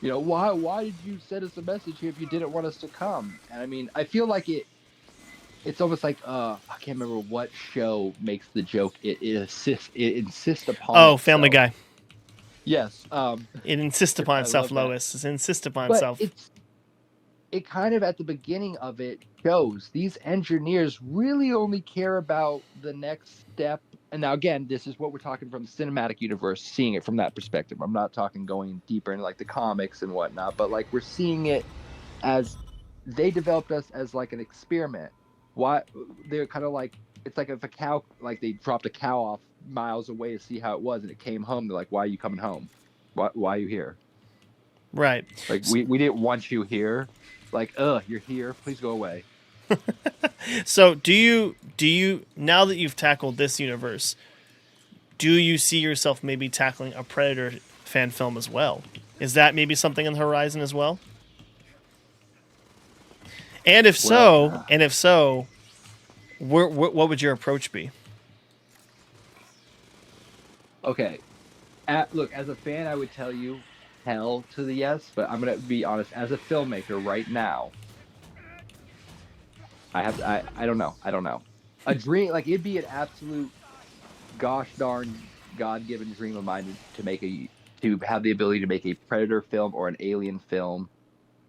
you know, why did you send us a message here if you didn't want us to come? And I mean, I feel like it's almost like I can't remember what show makes the joke. It insists upon Oh, Family itself. Guy. Yes, It insists upon I itself, love that. Lois. It insists upon But itself. it kind of at the beginning of it shows these engineers really only care about the next step. And now again, this is what we're talking from the cinematic universe, seeing it from that perspective. I'm not talking going deeper into like the comics and whatnot, but like we're seeing it as they developed us as like an experiment. Why they're kind of like it's like if a cow, like they dropped a cow off miles away to see how it was and it came home, they're like, why are you coming home? Why are you here? Right. Like we didn't want you here. Like, you're here. Please go away. So, do you now that you've tackled this universe, do you see yourself maybe tackling a Predator fan film as well? Is that maybe something on the horizon as well? And if Well, so, what would your approach be? okay. Look, as a fan, I would tell you hell to the yes, but I'm gonna be honest. As a filmmaker, right now, I don't know. I don't know. A dream, like it'd be an absolute gosh darn God-given dream of mine to have the ability to make a Predator film or an Alien film.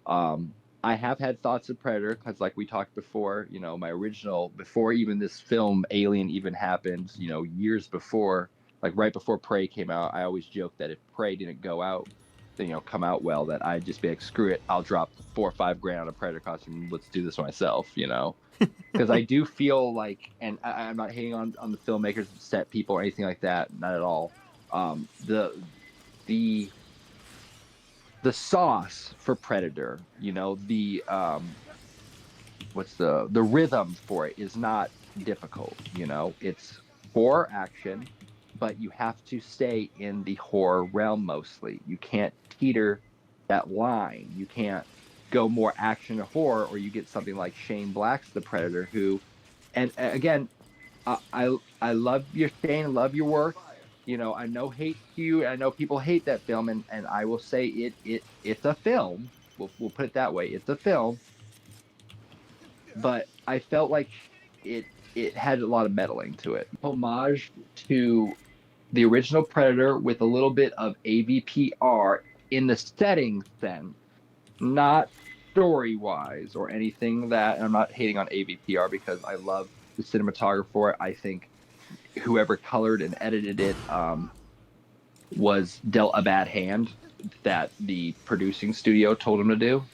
I have had thoughts of Predator because, like we talked before, my original before even this film Alien even happened, years before, like right before Prey came out, I always joked that if Prey didn't go out, come out well, that I'd just be like, screw it, I'll drop 4 or 5 grand on a Predator costume. Let's do this myself. Because I do feel like, and I'm not hating on the filmmakers, set people, or anything like that, not at all. The the sauce for Predator, what's the rhythm for it is not difficult. It's horror action, but you have to stay in the horror realm mostly. You can't teeter that line. You can't go more action to horror, or you get something like Shane Black's The Predator, who, and again, I love your Shane, love your work. I know hate you. I know people hate that film, and I will say it's a film. We'll put it that way. It's a film, but I felt like it had a lot of meddling to it. Homage to the original Predator with a little bit of AVPR in the setting sense, not story wise or anything that. And I'm not hating on AVPR because I love the cinematographer for it. I think whoever colored and edited it was dealt a bad hand that the producing studio told him to do.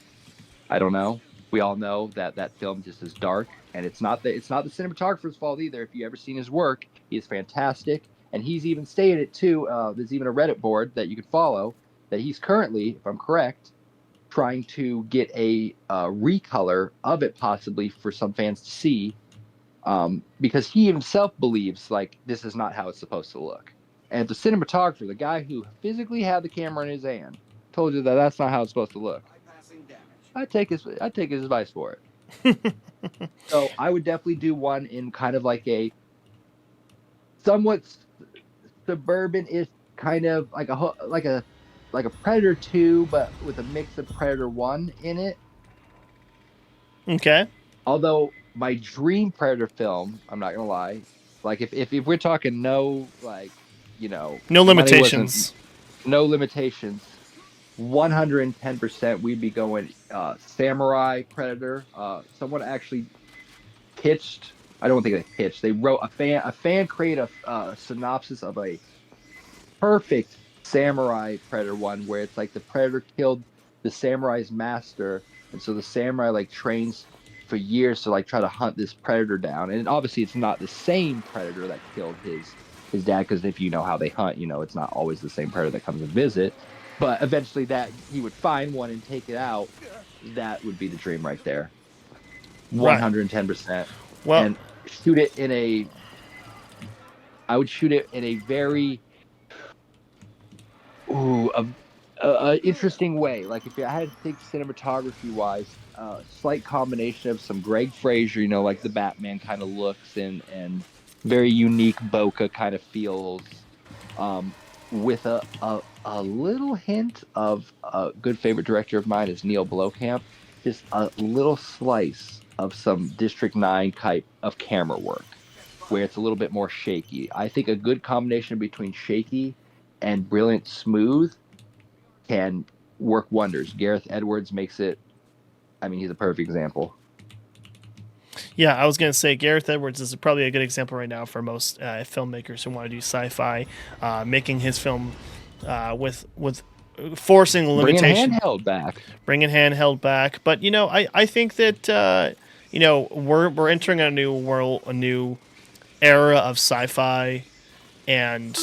I don't know. We all know that that film just is dark, and it's not the cinematographer's fault either. If you ever seen his work, he is fantastic, and he's even stated it too. There's even a Reddit board that you can follow that he's currently, if I'm correct, trying to get a recolor of it possibly for some fans to see, because he himself believes like this is not how it's supposed to look. And the cinematographer, the guy who physically had the camera in his hand, told you that that's not how it's supposed to look. I take his advice for it. So I would definitely do one in kind of like a somewhat suburban-ish, kind of like a Predator 2, but with a mix of Predator 1 in it. Okay. Although my dream Predator film, I'm not gonna lie, like if we're talking no, like, No money wasn't, limitations. no limitations, 110% we'd be going Samurai Predator. Someone actually pitched. I don't think they pitched. They wrote a fan created a synopsis of a perfect Samurai Predator one where it's like the Predator killed the Samurai's master, and so the Samurai like trains for years to like try to hunt this Predator down. And obviously, it's not the same Predator that killed his dad, because if you know how they hunt, it's not always the same Predator that comes and visit. But eventually, that he would find one and take it out. That would be the dream right there. Right. 110%. Well, And shoot it in a I would shoot it in a very interesting way. Like if I had to think cinematography wise, slight combination of some Greg Fraser, like the Batman kind of looks, and very unique bokeh kind of feels, with a little hint of a good favorite director of mine is Neil Blomkamp. Just a little slice of some District 9 type of camera work where it's a little bit more shaky. I think a good combination between shaky and brilliant smooth can work wonders. Gareth Edwards makes it. I mean, he's a perfect example. yeah, I was going to say Gareth Edwards is probably a good example right now for most filmmakers who want to do sci-fi, making his film with forcing Bringing limitation, handheld back. bringing handheld back. But I think that we're entering a new world, a new era of sci-fi, and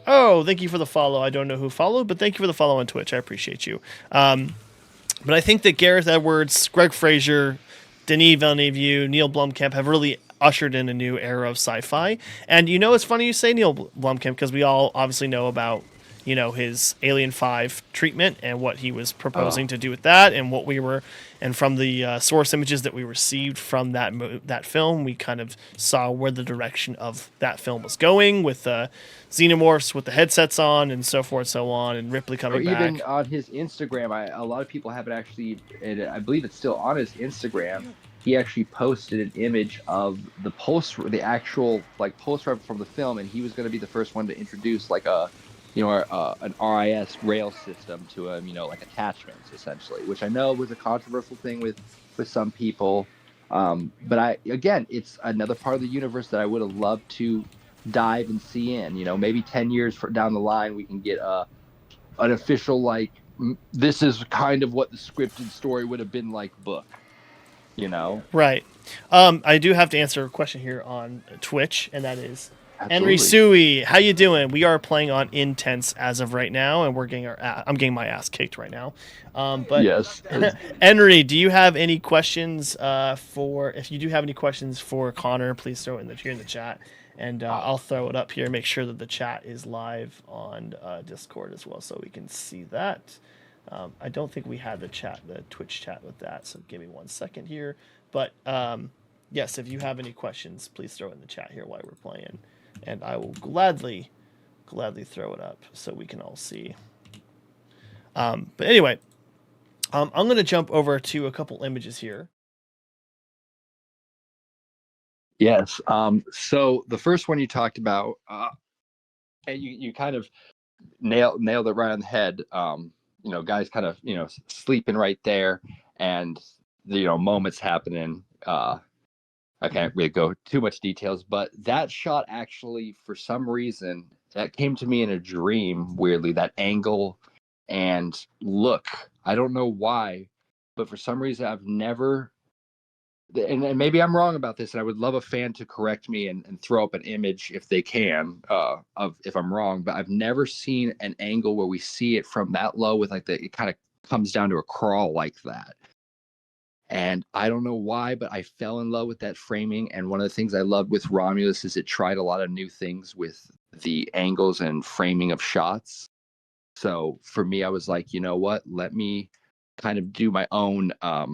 oh, thank you for the follow. I don't know who followed, but thank you for the follow on Twitch. I appreciate you. But I think that Gareth Edwards, Greg Fraser, Denis Villeneuve, Neil Blomkamp have really ushered in a new era of sci-fi. And it's funny you say Neil Blomkamp because we all obviously know about his Alien 5 treatment and what he was proposing to do with that, and and from the source images that we received from that film, we kind of saw where the direction of that film was going with xenomorphs with the headsets on and so forth, so on, and Ripley Or coming even back. on his Instagram, a lot of people haven't actually, and I believe it's still on his Instagram. He actually posted an image of the actual like pulse rifle from the film, and he was going to be the first one to introduce like an RIS rail system to him, like attachments essentially, which I know was a controversial thing with some people. But again, it's another part of the universe that I would have loved to dive and see in. Maybe 10 years down the line, we can get an official this is kind of what the scripted story would have been like book. Right. I do have to answer a question here on Twitch, and that is Henry Absolutely. Sui. How you doing? We are playing on Intense as of right now, and I'm getting my ass kicked right now. But Yes. Henry, do you have any questions if you do have any questions for Connor, please throw it here in the chat, and I'll throw it up here. Make sure that the chat is live on Discord as well, so we can see that. I don't think we had the Twitch chat with that, so give me 1 second here. But yes, if you have any questions, please throw it in the chat here while we're playing, and I will gladly throw it up so we can all see. But anyway, I'm going to jump over to a couple images here. Yes. So the first one you talked about, and you kind of nailed it right on the head. Guys kind of sleeping right there, and moments happening. I can't really go too much details, but that shot actually, for some reason, that came to me in a dream. Weirdly, that angle and look, I don't know why, but for some reason I've never, and maybe I'm wrong about this, and I would love a fan to correct me and throw up an image if they can, of if I'm wrong, but I've never seen an angle where we see it from that low with it kind of comes down to a crawl like that. And I don't know why, but I fell in love with that framing. And one of the things I loved with Romulus is it tried a lot of new things with the angles and framing of shots. So for me, I was like, you know what? Let me kind of do my own. I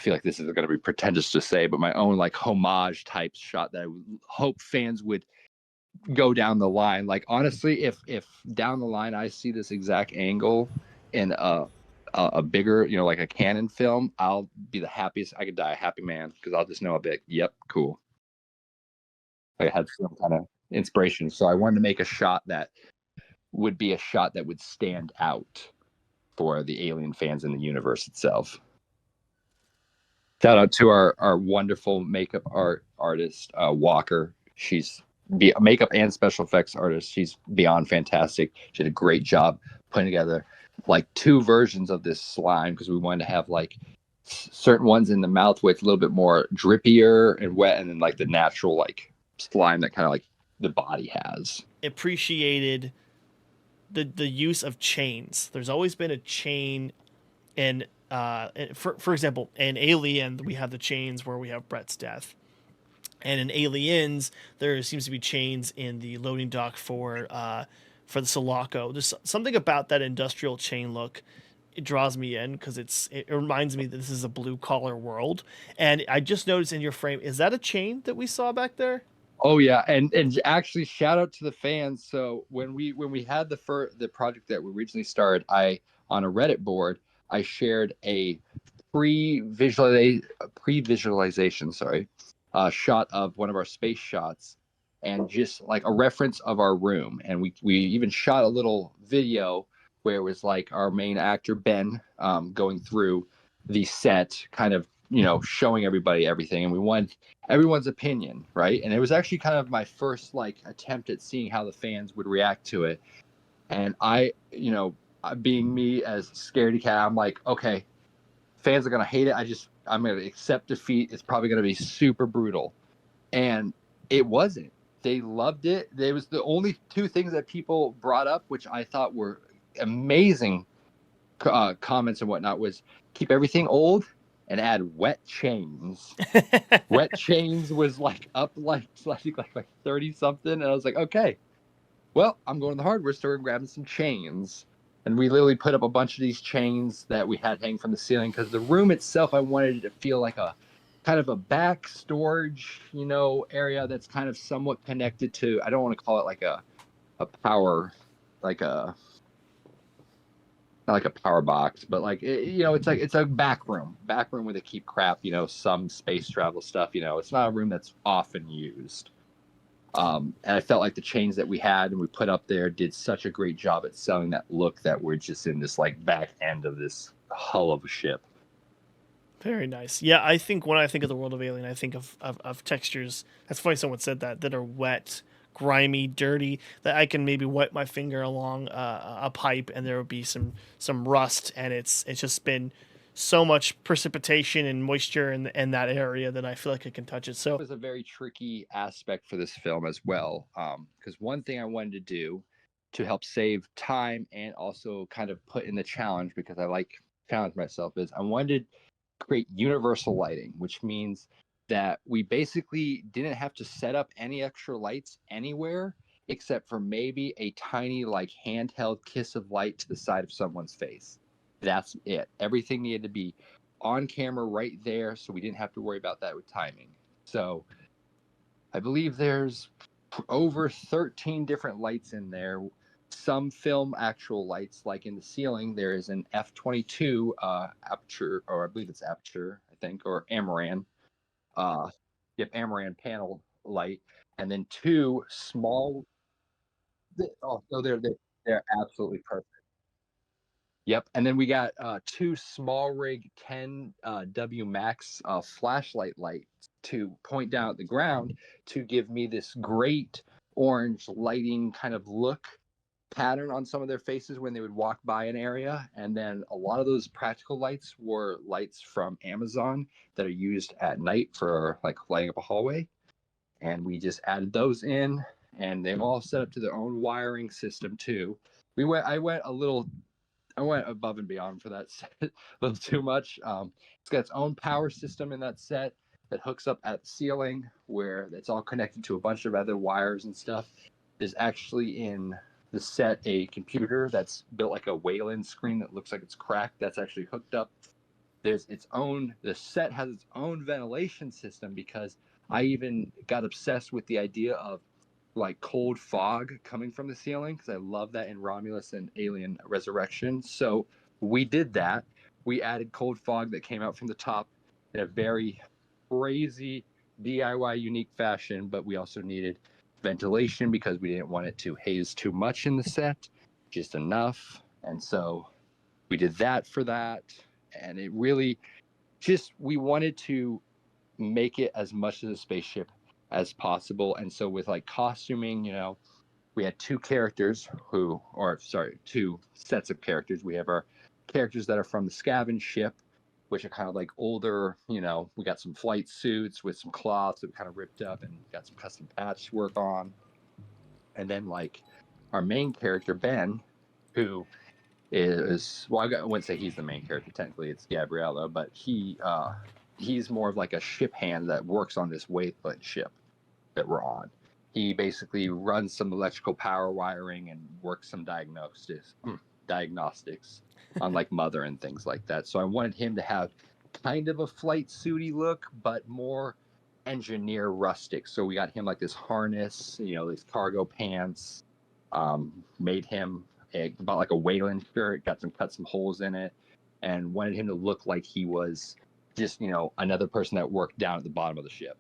feel like this is going to be pretentious to say, but my own homage type shot that I would hope fans would go down the line. Like honestly, if down the line I see this exact angle in a bigger, like a Canon film, I'll be the happiest. I could die a happy man because I'll just know a bit. Yep, cool. I had some kind of inspiration, so I wanted to make a shot that would be a shot that would stand out for the Alien fans in the universe itself. Shout out to our wonderful makeup artist, Walker. She's a makeup and special effects artist. She's beyond fantastic. She did a great job putting together 2 versions of this slime because we wanted to have certain ones in the mouth where it's a little bit more drippier and wet, and then the natural slime that kind of the body has. Appreciated the use of chains. There's always been a chain in for example, in Alien, we have the chains where we have Brett's death. And in Aliens, there seems to be chains in the loading dock for the Sulaco. There's something about that industrial chain look. It draws me in because it reminds me that this is a blue collar world. And I just noticed in your frame, is that a chain that we saw back there? Oh yeah, and actually, shout out to the fans. So when we had the project that we originally started, on a Reddit board, I shared a pre-visualization, shot of one of our space shots, and just a reference of our room, and we even shot a little video where it was our main actor Ben going through the set, kind of showing everybody everything, and we want everyone's opinion, right? And it was actually kind of my first attempt at seeing how the fans would react to it, and I being me as scaredy cat, I'm like, okay, fans are gonna hate it. I'm gonna accept defeat. It's probably gonna be super brutal, and it wasn't. They loved it. There was the only 2 things that people brought up, which I thought were amazing comments and whatnot, was keep everything old and add wet chains. Wet chains was up I think 30 something, and I was like, okay, well, I'm going to the hardware store and grabbing some chains. And we literally put up a bunch of these chains that we had hanging from the ceiling because the room itself, I wanted it to feel like a kind of a back storage, area that's kind of somewhat connected to, I don't want to call it like a power, like a, not like a power box, but like, it's a back room where they keep crap, some space travel stuff, it's not a room that's often used. And I felt like the chains that we had and we put up there did such a great job at selling that look that we're just in this like back end of this hull of a ship. Very nice. Yeah, I think when I think of the world of Alien, I think of textures. That's funny someone said that are wet, grimy, dirty. That I can maybe wipe my finger along a pipe and there will be some rust, and it's just been so much precipitation and moisture in that area that I feel like I can touch it. It So was a very tricky aspect for this film as well, because one thing I wanted to do to help save time and also kind of put in the challenge, because I like challenge myself, is I wanted to create universal lighting, which means that we basically didn't have to set up any extra lights anywhere except for maybe a tiny like handheld kiss of light to the side of someone's face. That's it. Everything needed to be on camera right there, so we didn't have to worry about that with timing. So I believe there's over 13 different lights in there. Some film actual lights, like in the ceiling, there is an F22 aperture, or I believe it's aperture, I think, or Amaran. Uh, yep, Amaran panel light, and then two small. Oh, no, they're absolutely perfect. Yep, and then we got two small rig 10 W Max flashlight lights to point down at the ground to give me this great orange lighting kind of look pattern on some of their faces when they would walk by an area. And then a lot of those practical lights were lights from Amazon that are used at night for like lighting up a hallway. And we just added those in, and they've all set up to their own wiring system too. I went above and beyond for that set a little too much. It's got its own power system in that set that hooks up at the ceiling, where it's all connected to a bunch of other wires and stuff. There's actually in the set a computer that's built like a Wayland screen that looks like it's cracked. That's actually hooked up. The set has its own ventilation system, because I even got obsessed with the idea of like cold fog coming from the ceiling, because I love that in Romulus and Alien Resurrection. So we did that. We added cold fog that came out from the top in a very crazy DIY unique fashion, but we also needed ventilation because we didn't want it to haze too much in the set, just enough. And so we did that for that. And it really just, we wanted to make it as much as a spaceship as possible. And so with like costuming, we had two sets of characters. We have our characters that are from the scavenge ship, which are kind of like older, we got some flight suits with some cloths that we kind of ripped up and got some custom patchwork on. And then like our main character, Ben, who I wouldn't say he's the main character, technically it's Gabriella, but he's more of like a ship hand that works on this Wasteland ship that we're on. He basically runs some electrical power wiring and works some diagnostics on like Mother and things like that. So I wanted him to have kind of a flight suity look, but more engineer rustic. So we got him like this harness, these cargo pants, made him about like a Wayland shirt, cut some holes in it, and wanted him to look like he was just another person that worked down at the bottom of the ship.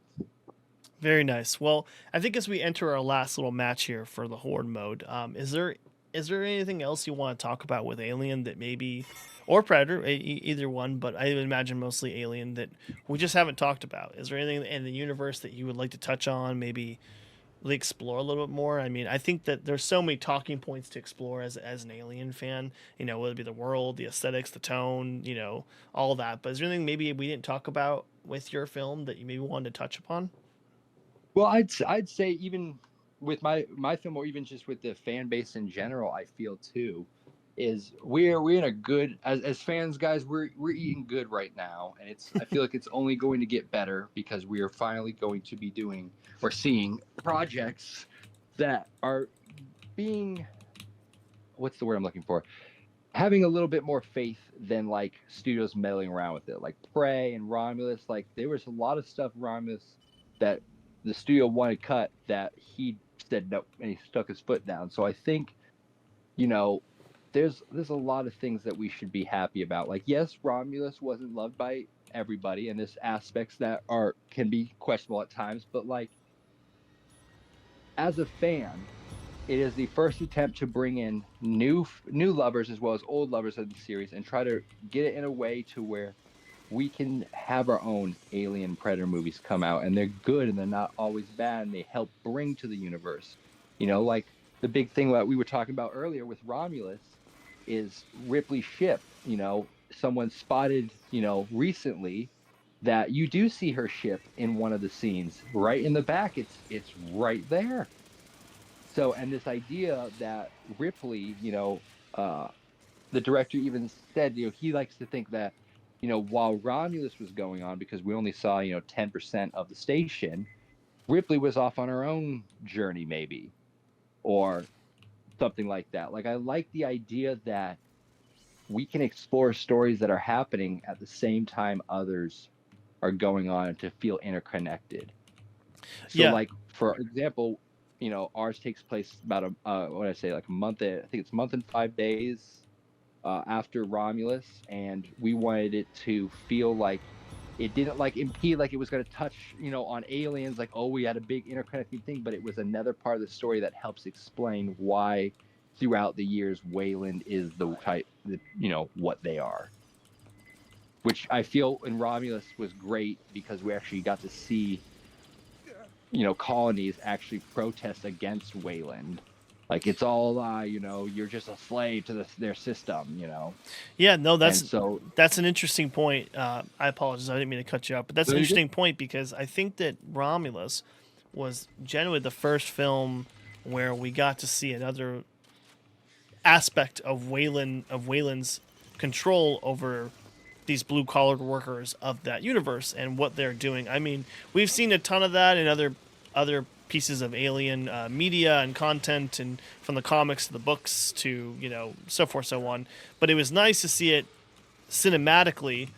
very nice. Well, I think as we enter our last little match here for the Horde mode, is there anything else you want to talk about with Alien that maybe, or Predator, either one, but I would imagine mostly Alien that we just haven't talked about? Is there anything in the universe that you would like to touch on? Maybe explore a little bit more. I mean, I think that there's so many talking points to explore as an Alien fan. Whether it be the world, the aesthetics, the tone, all that. But is there anything maybe we didn't talk about with your film that you maybe wanted to touch upon? Well, I'd say even with my film, or even just with the fan base in general, I feel too, is we're in a good, as fans, guys, we're eating good right now, and I feel like it's only going to get better because we are finally going to be doing or seeing projects that are being, what's the word I'm looking for? Having a little bit more faith than like studios meddling around with it. Like Prey and Romulus, like there was a lot of stuff Romulus that the studio wanted cut that he said no, and he stuck his foot down. So I think, you know, there's a lot of things that we should be happy about. Like, yes, Romulus wasn't loved by everybody, and there's aspects that are can be questionable at times, but like as a fan, it is the first attempt to bring in new lovers as well as old lovers of the series and try to get it in a way to where we can have our own Alien Predator movies come out, and they're good and they're not always bad, and they help bring to the universe. Like the big thing that we were talking about earlier with Romulus is Ripley's ship. Someone spotted, recently that you do see her ship in one of the scenes right in the back. It's right there. So, and this idea that Ripley, the director even said, he likes to think that, while Romulus was going on, because we only saw, 10% of the station, Ripley was off on her own journey, maybe, or something like that. Like, I like the idea that we can explore stories that are happening at the same time others are going on to feel interconnected. So, Yeah. like, for example, ours takes place about what did I say, like a month. I think it's a month and 5 days after Romulus, and we wanted it to feel like it didn't like impede, like it was going to touch, on aliens, like, oh, we had a big interconnecting thing, but it was another part of the story that helps explain why throughout the years Wayland is the type, what they are. Which I feel in Romulus was great because we actually got to see, colonies actually protest against Wayland. Like, it's all a lie, you're just a slave to their system, Yeah, no, And so, that's an interesting point. I apologize, I didn't mean to cut you off, but that's an interesting point because I think that Romulus was genuinely the first film where we got to see another aspect of Wayland's control over these blue collared workers of that universe and what they're doing. I mean, we've seen a ton of that in other pieces of Alien media and content, and from the comics to the books to so forth so on. But it was nice to see it cinematically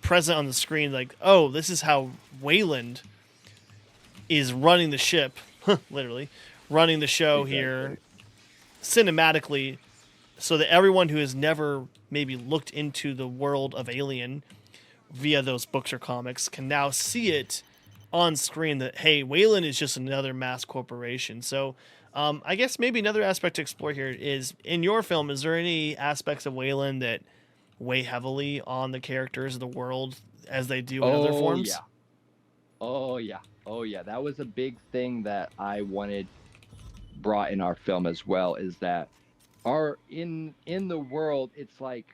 present on the screen. Like, oh, this is how Wayland is running the ship, literally running the show here cinematically, so that everyone who has never maybe looked into the world of Alien via those books or comics can now see it on screen, that, hey, Wayland is just another mass corporation. So I guess maybe another aspect to explore here is, in your film, is there any aspects of Wayland that weigh heavily on the characters of the world as they do in other forms? Yeah. Oh yeah, that was a big thing that I wanted brought in our film as well, is that in the world, it's like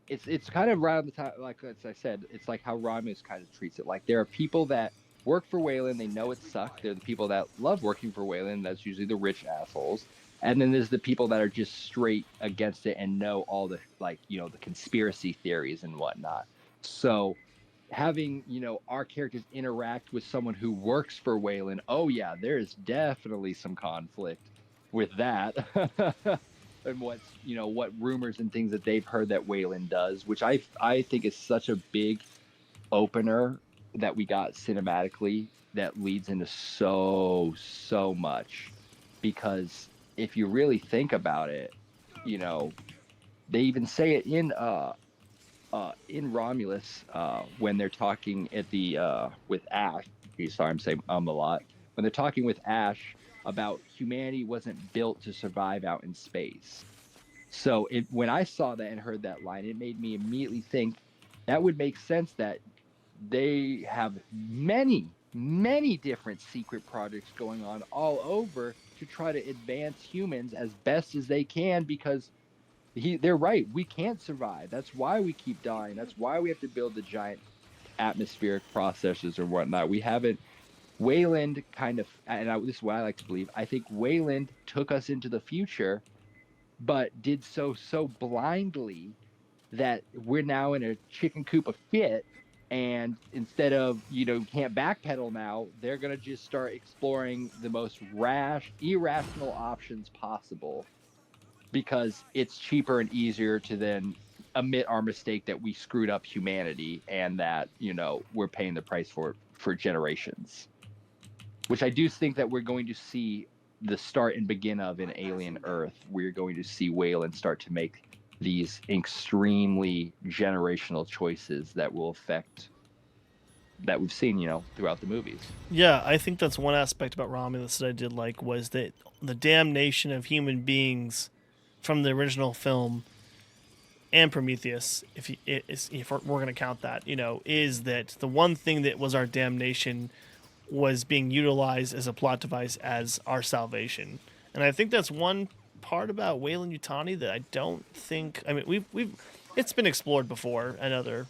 it's kind of around the time, like as I said, it's like how Romulus kind of treats it. Like, there are people that work for Wayland, they know it sucks. They're the people that love working for Wayland. That's usually the rich assholes. And then there's the people that are just straight against it and know all the, like, the conspiracy theories and whatnot. So having, our characters interact with someone who works for Wayland, oh yeah, there's definitely some conflict with that. And what rumors and things that they've heard that Wayland does, which I think is such a big opener that we got cinematically that leads into so much. Because if you really think about it, they even say it in Romulus, when they're talking at the with Ash. Sorry, I'm saying a lot. When they're talking with Ash about humanity wasn't built to survive out in space. So when I saw that and heard that line, it made me immediately think that would make sense, that they have many different secret projects going on all over to try to advance humans as best as they can, because they're right, we can't survive. That's why we keep dying. That's why we have to build the giant atmospheric processors or whatnot. We haven't. Wayland kind of, this is what I like to believe, I think Wayland took us into the future, but did so blindly that we're now in a chicken coop of shit, And instead of, you can't backpedal now, they're going to just start exploring the most irrational options possible, because it's cheaper and easier to then admit our mistake that we screwed up humanity, and that, we're paying the price for generations. Which I do think that we're going to see the start and begin of in Alien Earth. We're going to see Weyland start to make these extremely generational choices that will affect, that we've seen, throughout the movies. Yeah, I think that's one aspect about Romulus that I did like, was that the damnation of human beings from the original film and Prometheus, if we're going to count that, is that the one thing that was our damnation was being utilized as a plot device as our salvation. And I think that's one part about Weyland-Yutani that I don't think. I mean, we've it's been explored before in other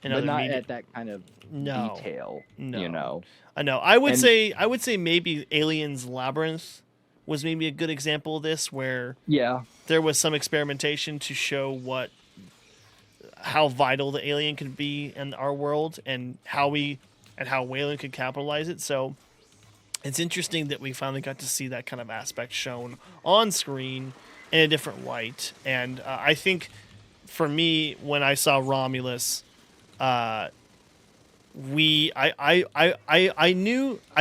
But not media. at that kind of No, detail, no. I know. I would And- say maybe Aliens Labyrinth was maybe a good example of this, where Yeah, there was some experimentation to show how vital the alien could be in our world, and how Weyland could capitalize it. So it's interesting that we finally got to see that kind of aspect shown on screen in a different light. And I think for me, when I saw Romulus, I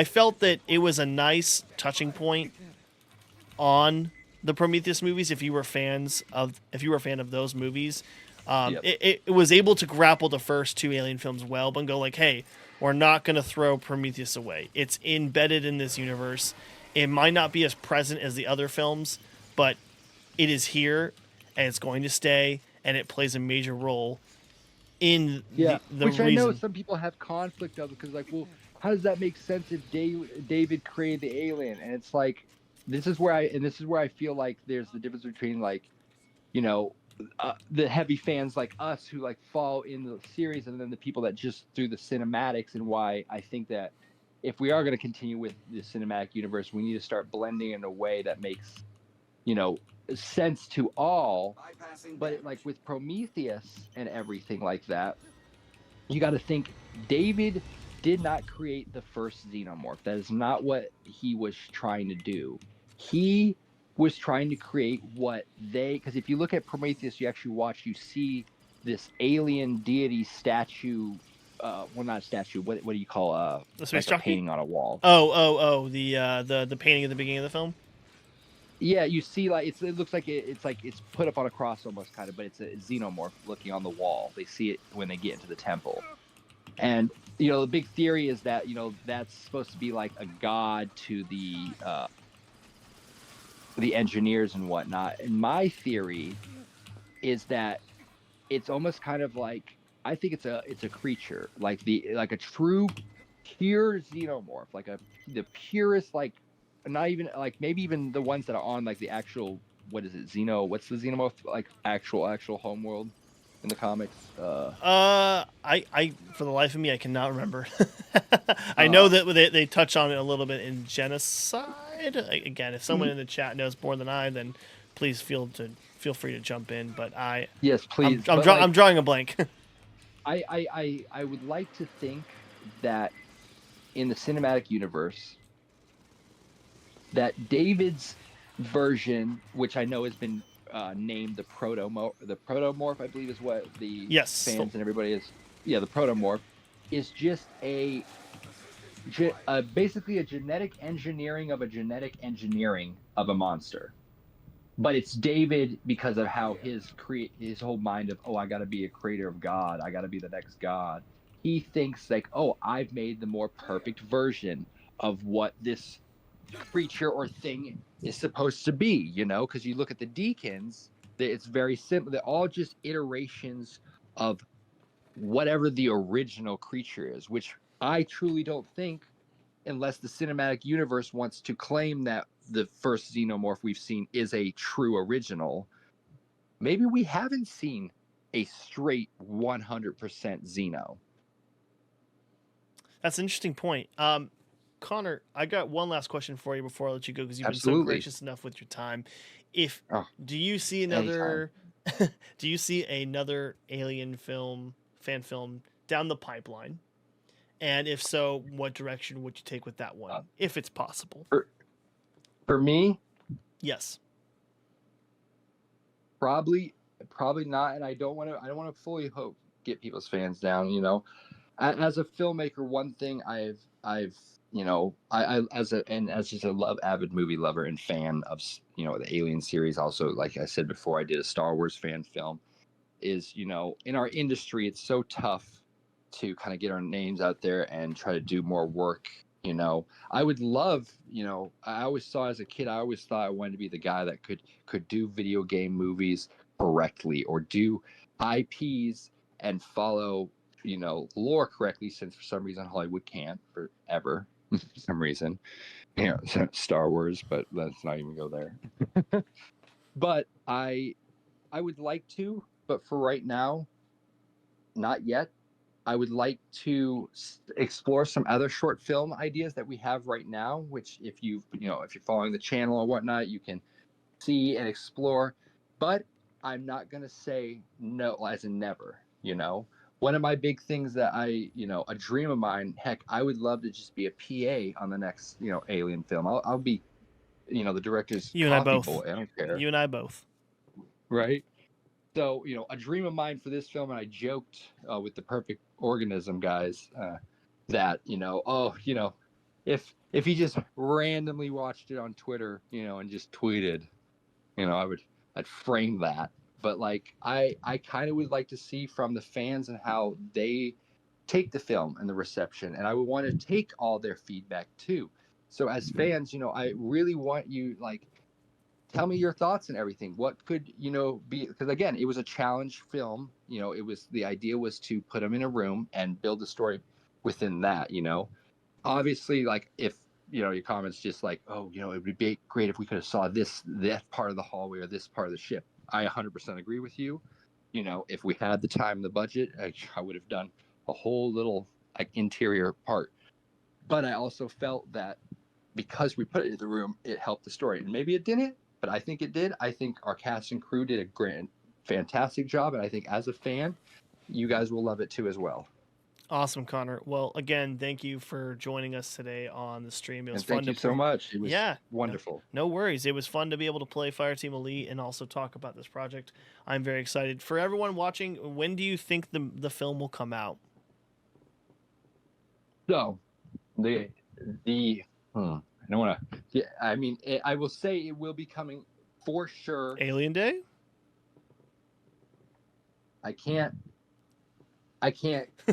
felt that it was a nice touching point on the Prometheus movies. If you were a fan of those movies, Yep. it was able to grapple the first two Alien films well, but go like, hey, we're not going to throw Prometheus away. It's embedded in this universe. It might not be as present as the other films, but it is here, and it's going to stay, and it plays a major role in the which reason. I know some people have conflict of, because like, well, how does that make sense if David created the alien? And it's like, this is where I feel like there's the difference between, like, the heavy fans like us who like fall in the series, and then the people that just through the cinematics. And why I think that if we are going to continue with the cinematic universe, we need to start blending in a way that makes, sense to all. But like with Prometheus and everything like that, you got to think David did not create the first xenomorph. That is not what he was trying to do. He was trying to create because if you look at Prometheus, you see this alien deity statue. Well, not statue. What do you call The space like jockey? a painting on a wall? The painting at the beginning of the film. Yeah, you see, like it looks like it's put up on a cross almost, kind of, but it's a xenomorph looking on the wall. They see it when they get into the temple, and the big theory is that that's supposed to be like a god to the engineers and whatnot. And my theory is that it's almost kind of like, I think it's a creature, like a true pure xenomorph, like the purest, like not even like maybe even the ones that are on like the actual, what's the xenomorph, like actual homeworld in the comics? I for the life of me, I cannot remember. I know that they touch on it a little bit in Genocide. Again, if someone in the chat knows more than I, then please feel free to jump in. But yes, please. I'm drawing a blank. I would like to think that in the cinematic universe, that David's version, which I know has been named the protomorph, I believe is what the fans and everybody is. Yeah, the protomorph is just basically a genetic engineering of a monster. But it's David because of how his whole mind of, I got to be a creator of God, I got to be the next God. He thinks like, I've made the more perfect version of what this creature or thing is supposed to be, because you look at the Deacons, it's very simple. They're all just iterations of whatever the original creature is, which I truly don't think, unless the cinematic universe wants to claim that the first xenomorph we've seen is a true original. Maybe we haven't seen a straight 100% xeno. That's an interesting point. Connor, I got one last question for you before I let you go, because you've been so Absolutely. gracious enough with your time. Do you see another Alien fan film down the pipeline? And if so, what direction would you take with that one, if it's possible? For me, yes, probably not. And I don't want to fully get people's fans down. As a filmmaker, one thing I've I as just a avid movie lover and fan of the Alien series. Also, like I said before, I did a Star Wars fan film. Is in our industry, it's so tough to kind of get our names out there and try to do more work. I would love, I always saw as a kid, I always thought I wanted to be the guy that could do video game movies correctly, or do IPs and follow, lore correctly, since for some reason Hollywood can't forever, for some reason, Star Wars, but let's not even go there. But I would like to, but for right now, not yet. I would like to explore some other short film ideas that we have right now, which if you're following the channel or whatnot, you can see and explore. But I'm not going to say no as in never. One of my big things that a dream of mine, heck, I would love to just be a PA on the next, Alien film. I'll be, the director's you and I coffee both. boy. I don't care. You and I both. Right. So, a dream of mine for this film, and I joked with the Perfect Organism guys that, if he just randomly watched it on Twitter, and just tweeted, I'd frame that. But like, I kind of would like to see from the fans and how they take the film and the reception, and I would want to take all their feedback too. So as fans, I really want you, like, tell me your thoughts and everything. What could, be, because again, it was a challenge film. The idea was to put them in a room and build a story within that, obviously, like, if, your comments just like, oh, it would be great if we could have saw that part of the hallway or this part of the ship. I 100% agree with you. If we had the time, the budget, I would have done a whole little like interior part. But I also felt that because we put it in the room, it helped the story. And maybe it didn't, but I think it did. I think our cast and crew did a fantastic job. And I think as a fan, you guys will love it too as well. Awesome, Connor. Well, again, thank you for joining us today on the stream. It was fun to play. Thank you so much. It was wonderful. No worries. It was fun to be able to play Fireteam Elite and also talk about this project. I'm very excited. For everyone watching, when do you think the film will come out? So, I don't want to. Yeah, I mean, I will say it will be coming for sure. Alien Day? I can't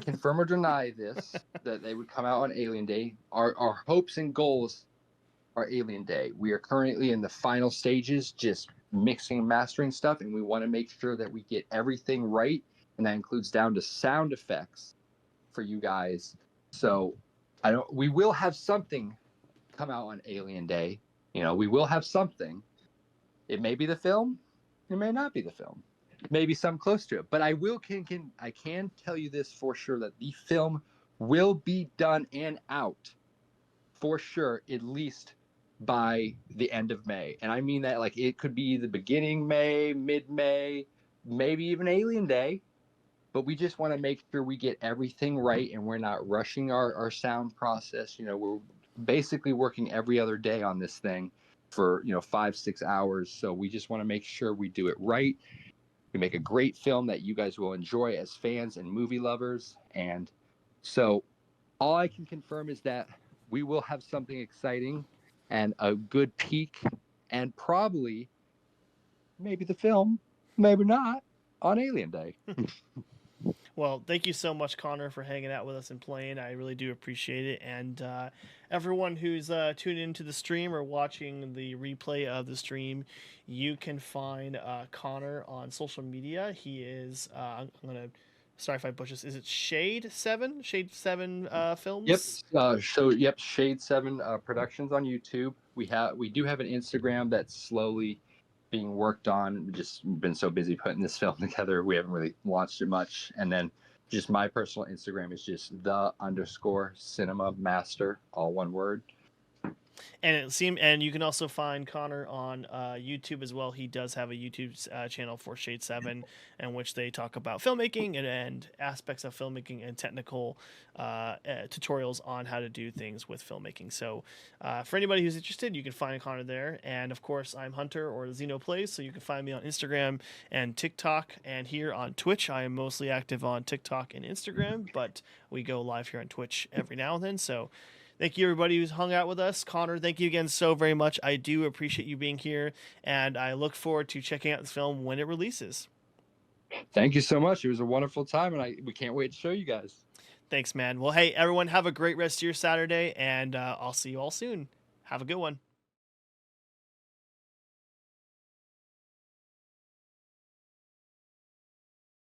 confirm or deny this, that they would come out on Alien Day. Our hopes and goals are Alien Day. We are currently in the final stages, just mixing and mastering stuff, and we want to make sure that we get everything right, and that includes down to sound effects for you guys. So we will have something come out on Alien Day. We will have something. It may be the film, it may not be the film. Maybe some close to it, but I can tell you this for sure, that the film will be done and out for sure, at least by the end of May. And I mean that, like, it could be the beginning May, mid-May, maybe even Alien Day, but we just want to make sure we get everything right and we're not rushing our sound process. We're basically working every other day on this thing for 5-6 hours, so we just want to make sure we do it right. We make a great film that you guys will enjoy as fans and movie lovers. And so all I can confirm is that we will have something exciting and a good peak, and probably maybe the film, maybe not, on Alien Day. Well, thank you so much, Connor, for hanging out with us and playing. I really do appreciate it. And everyone who's tuned into the stream or watching the replay of the stream, you can find Connor on social media. He is, I'm going to, sorry if I butcher this, is it Shade 7? Shade 7 Films? Yep. Shade 7 Productions on YouTube. We do have an Instagram that's slowly being worked on. We've just been so busy putting this film together, we haven't really launched it much. And then just my personal Instagram is just _cinema master, all one word. And you can also find Connor on YouTube as well. He does have a YouTube channel for Shade 7, in which they talk about filmmaking and aspects of filmmaking and technical tutorials on how to do things with filmmaking. So for anybody who's interested, you can find Connor there. And of course, I'm Hunter, or TheXenplays, so you can find me on Instagram and TikTok. And here on Twitch, I am mostly active on TikTok and Instagram, but we go live here on Twitch every now and then. So thank you, everybody who's hung out with us. Connor, thank you again so very much. I do appreciate you being here, and I look forward to checking out this film when it releases. Thank you so much. It was a wonderful time, and we can't wait to show you guys. Thanks, man. Well, hey, everyone, have a great rest of your Saturday, and I'll see you all soon. Have a good one.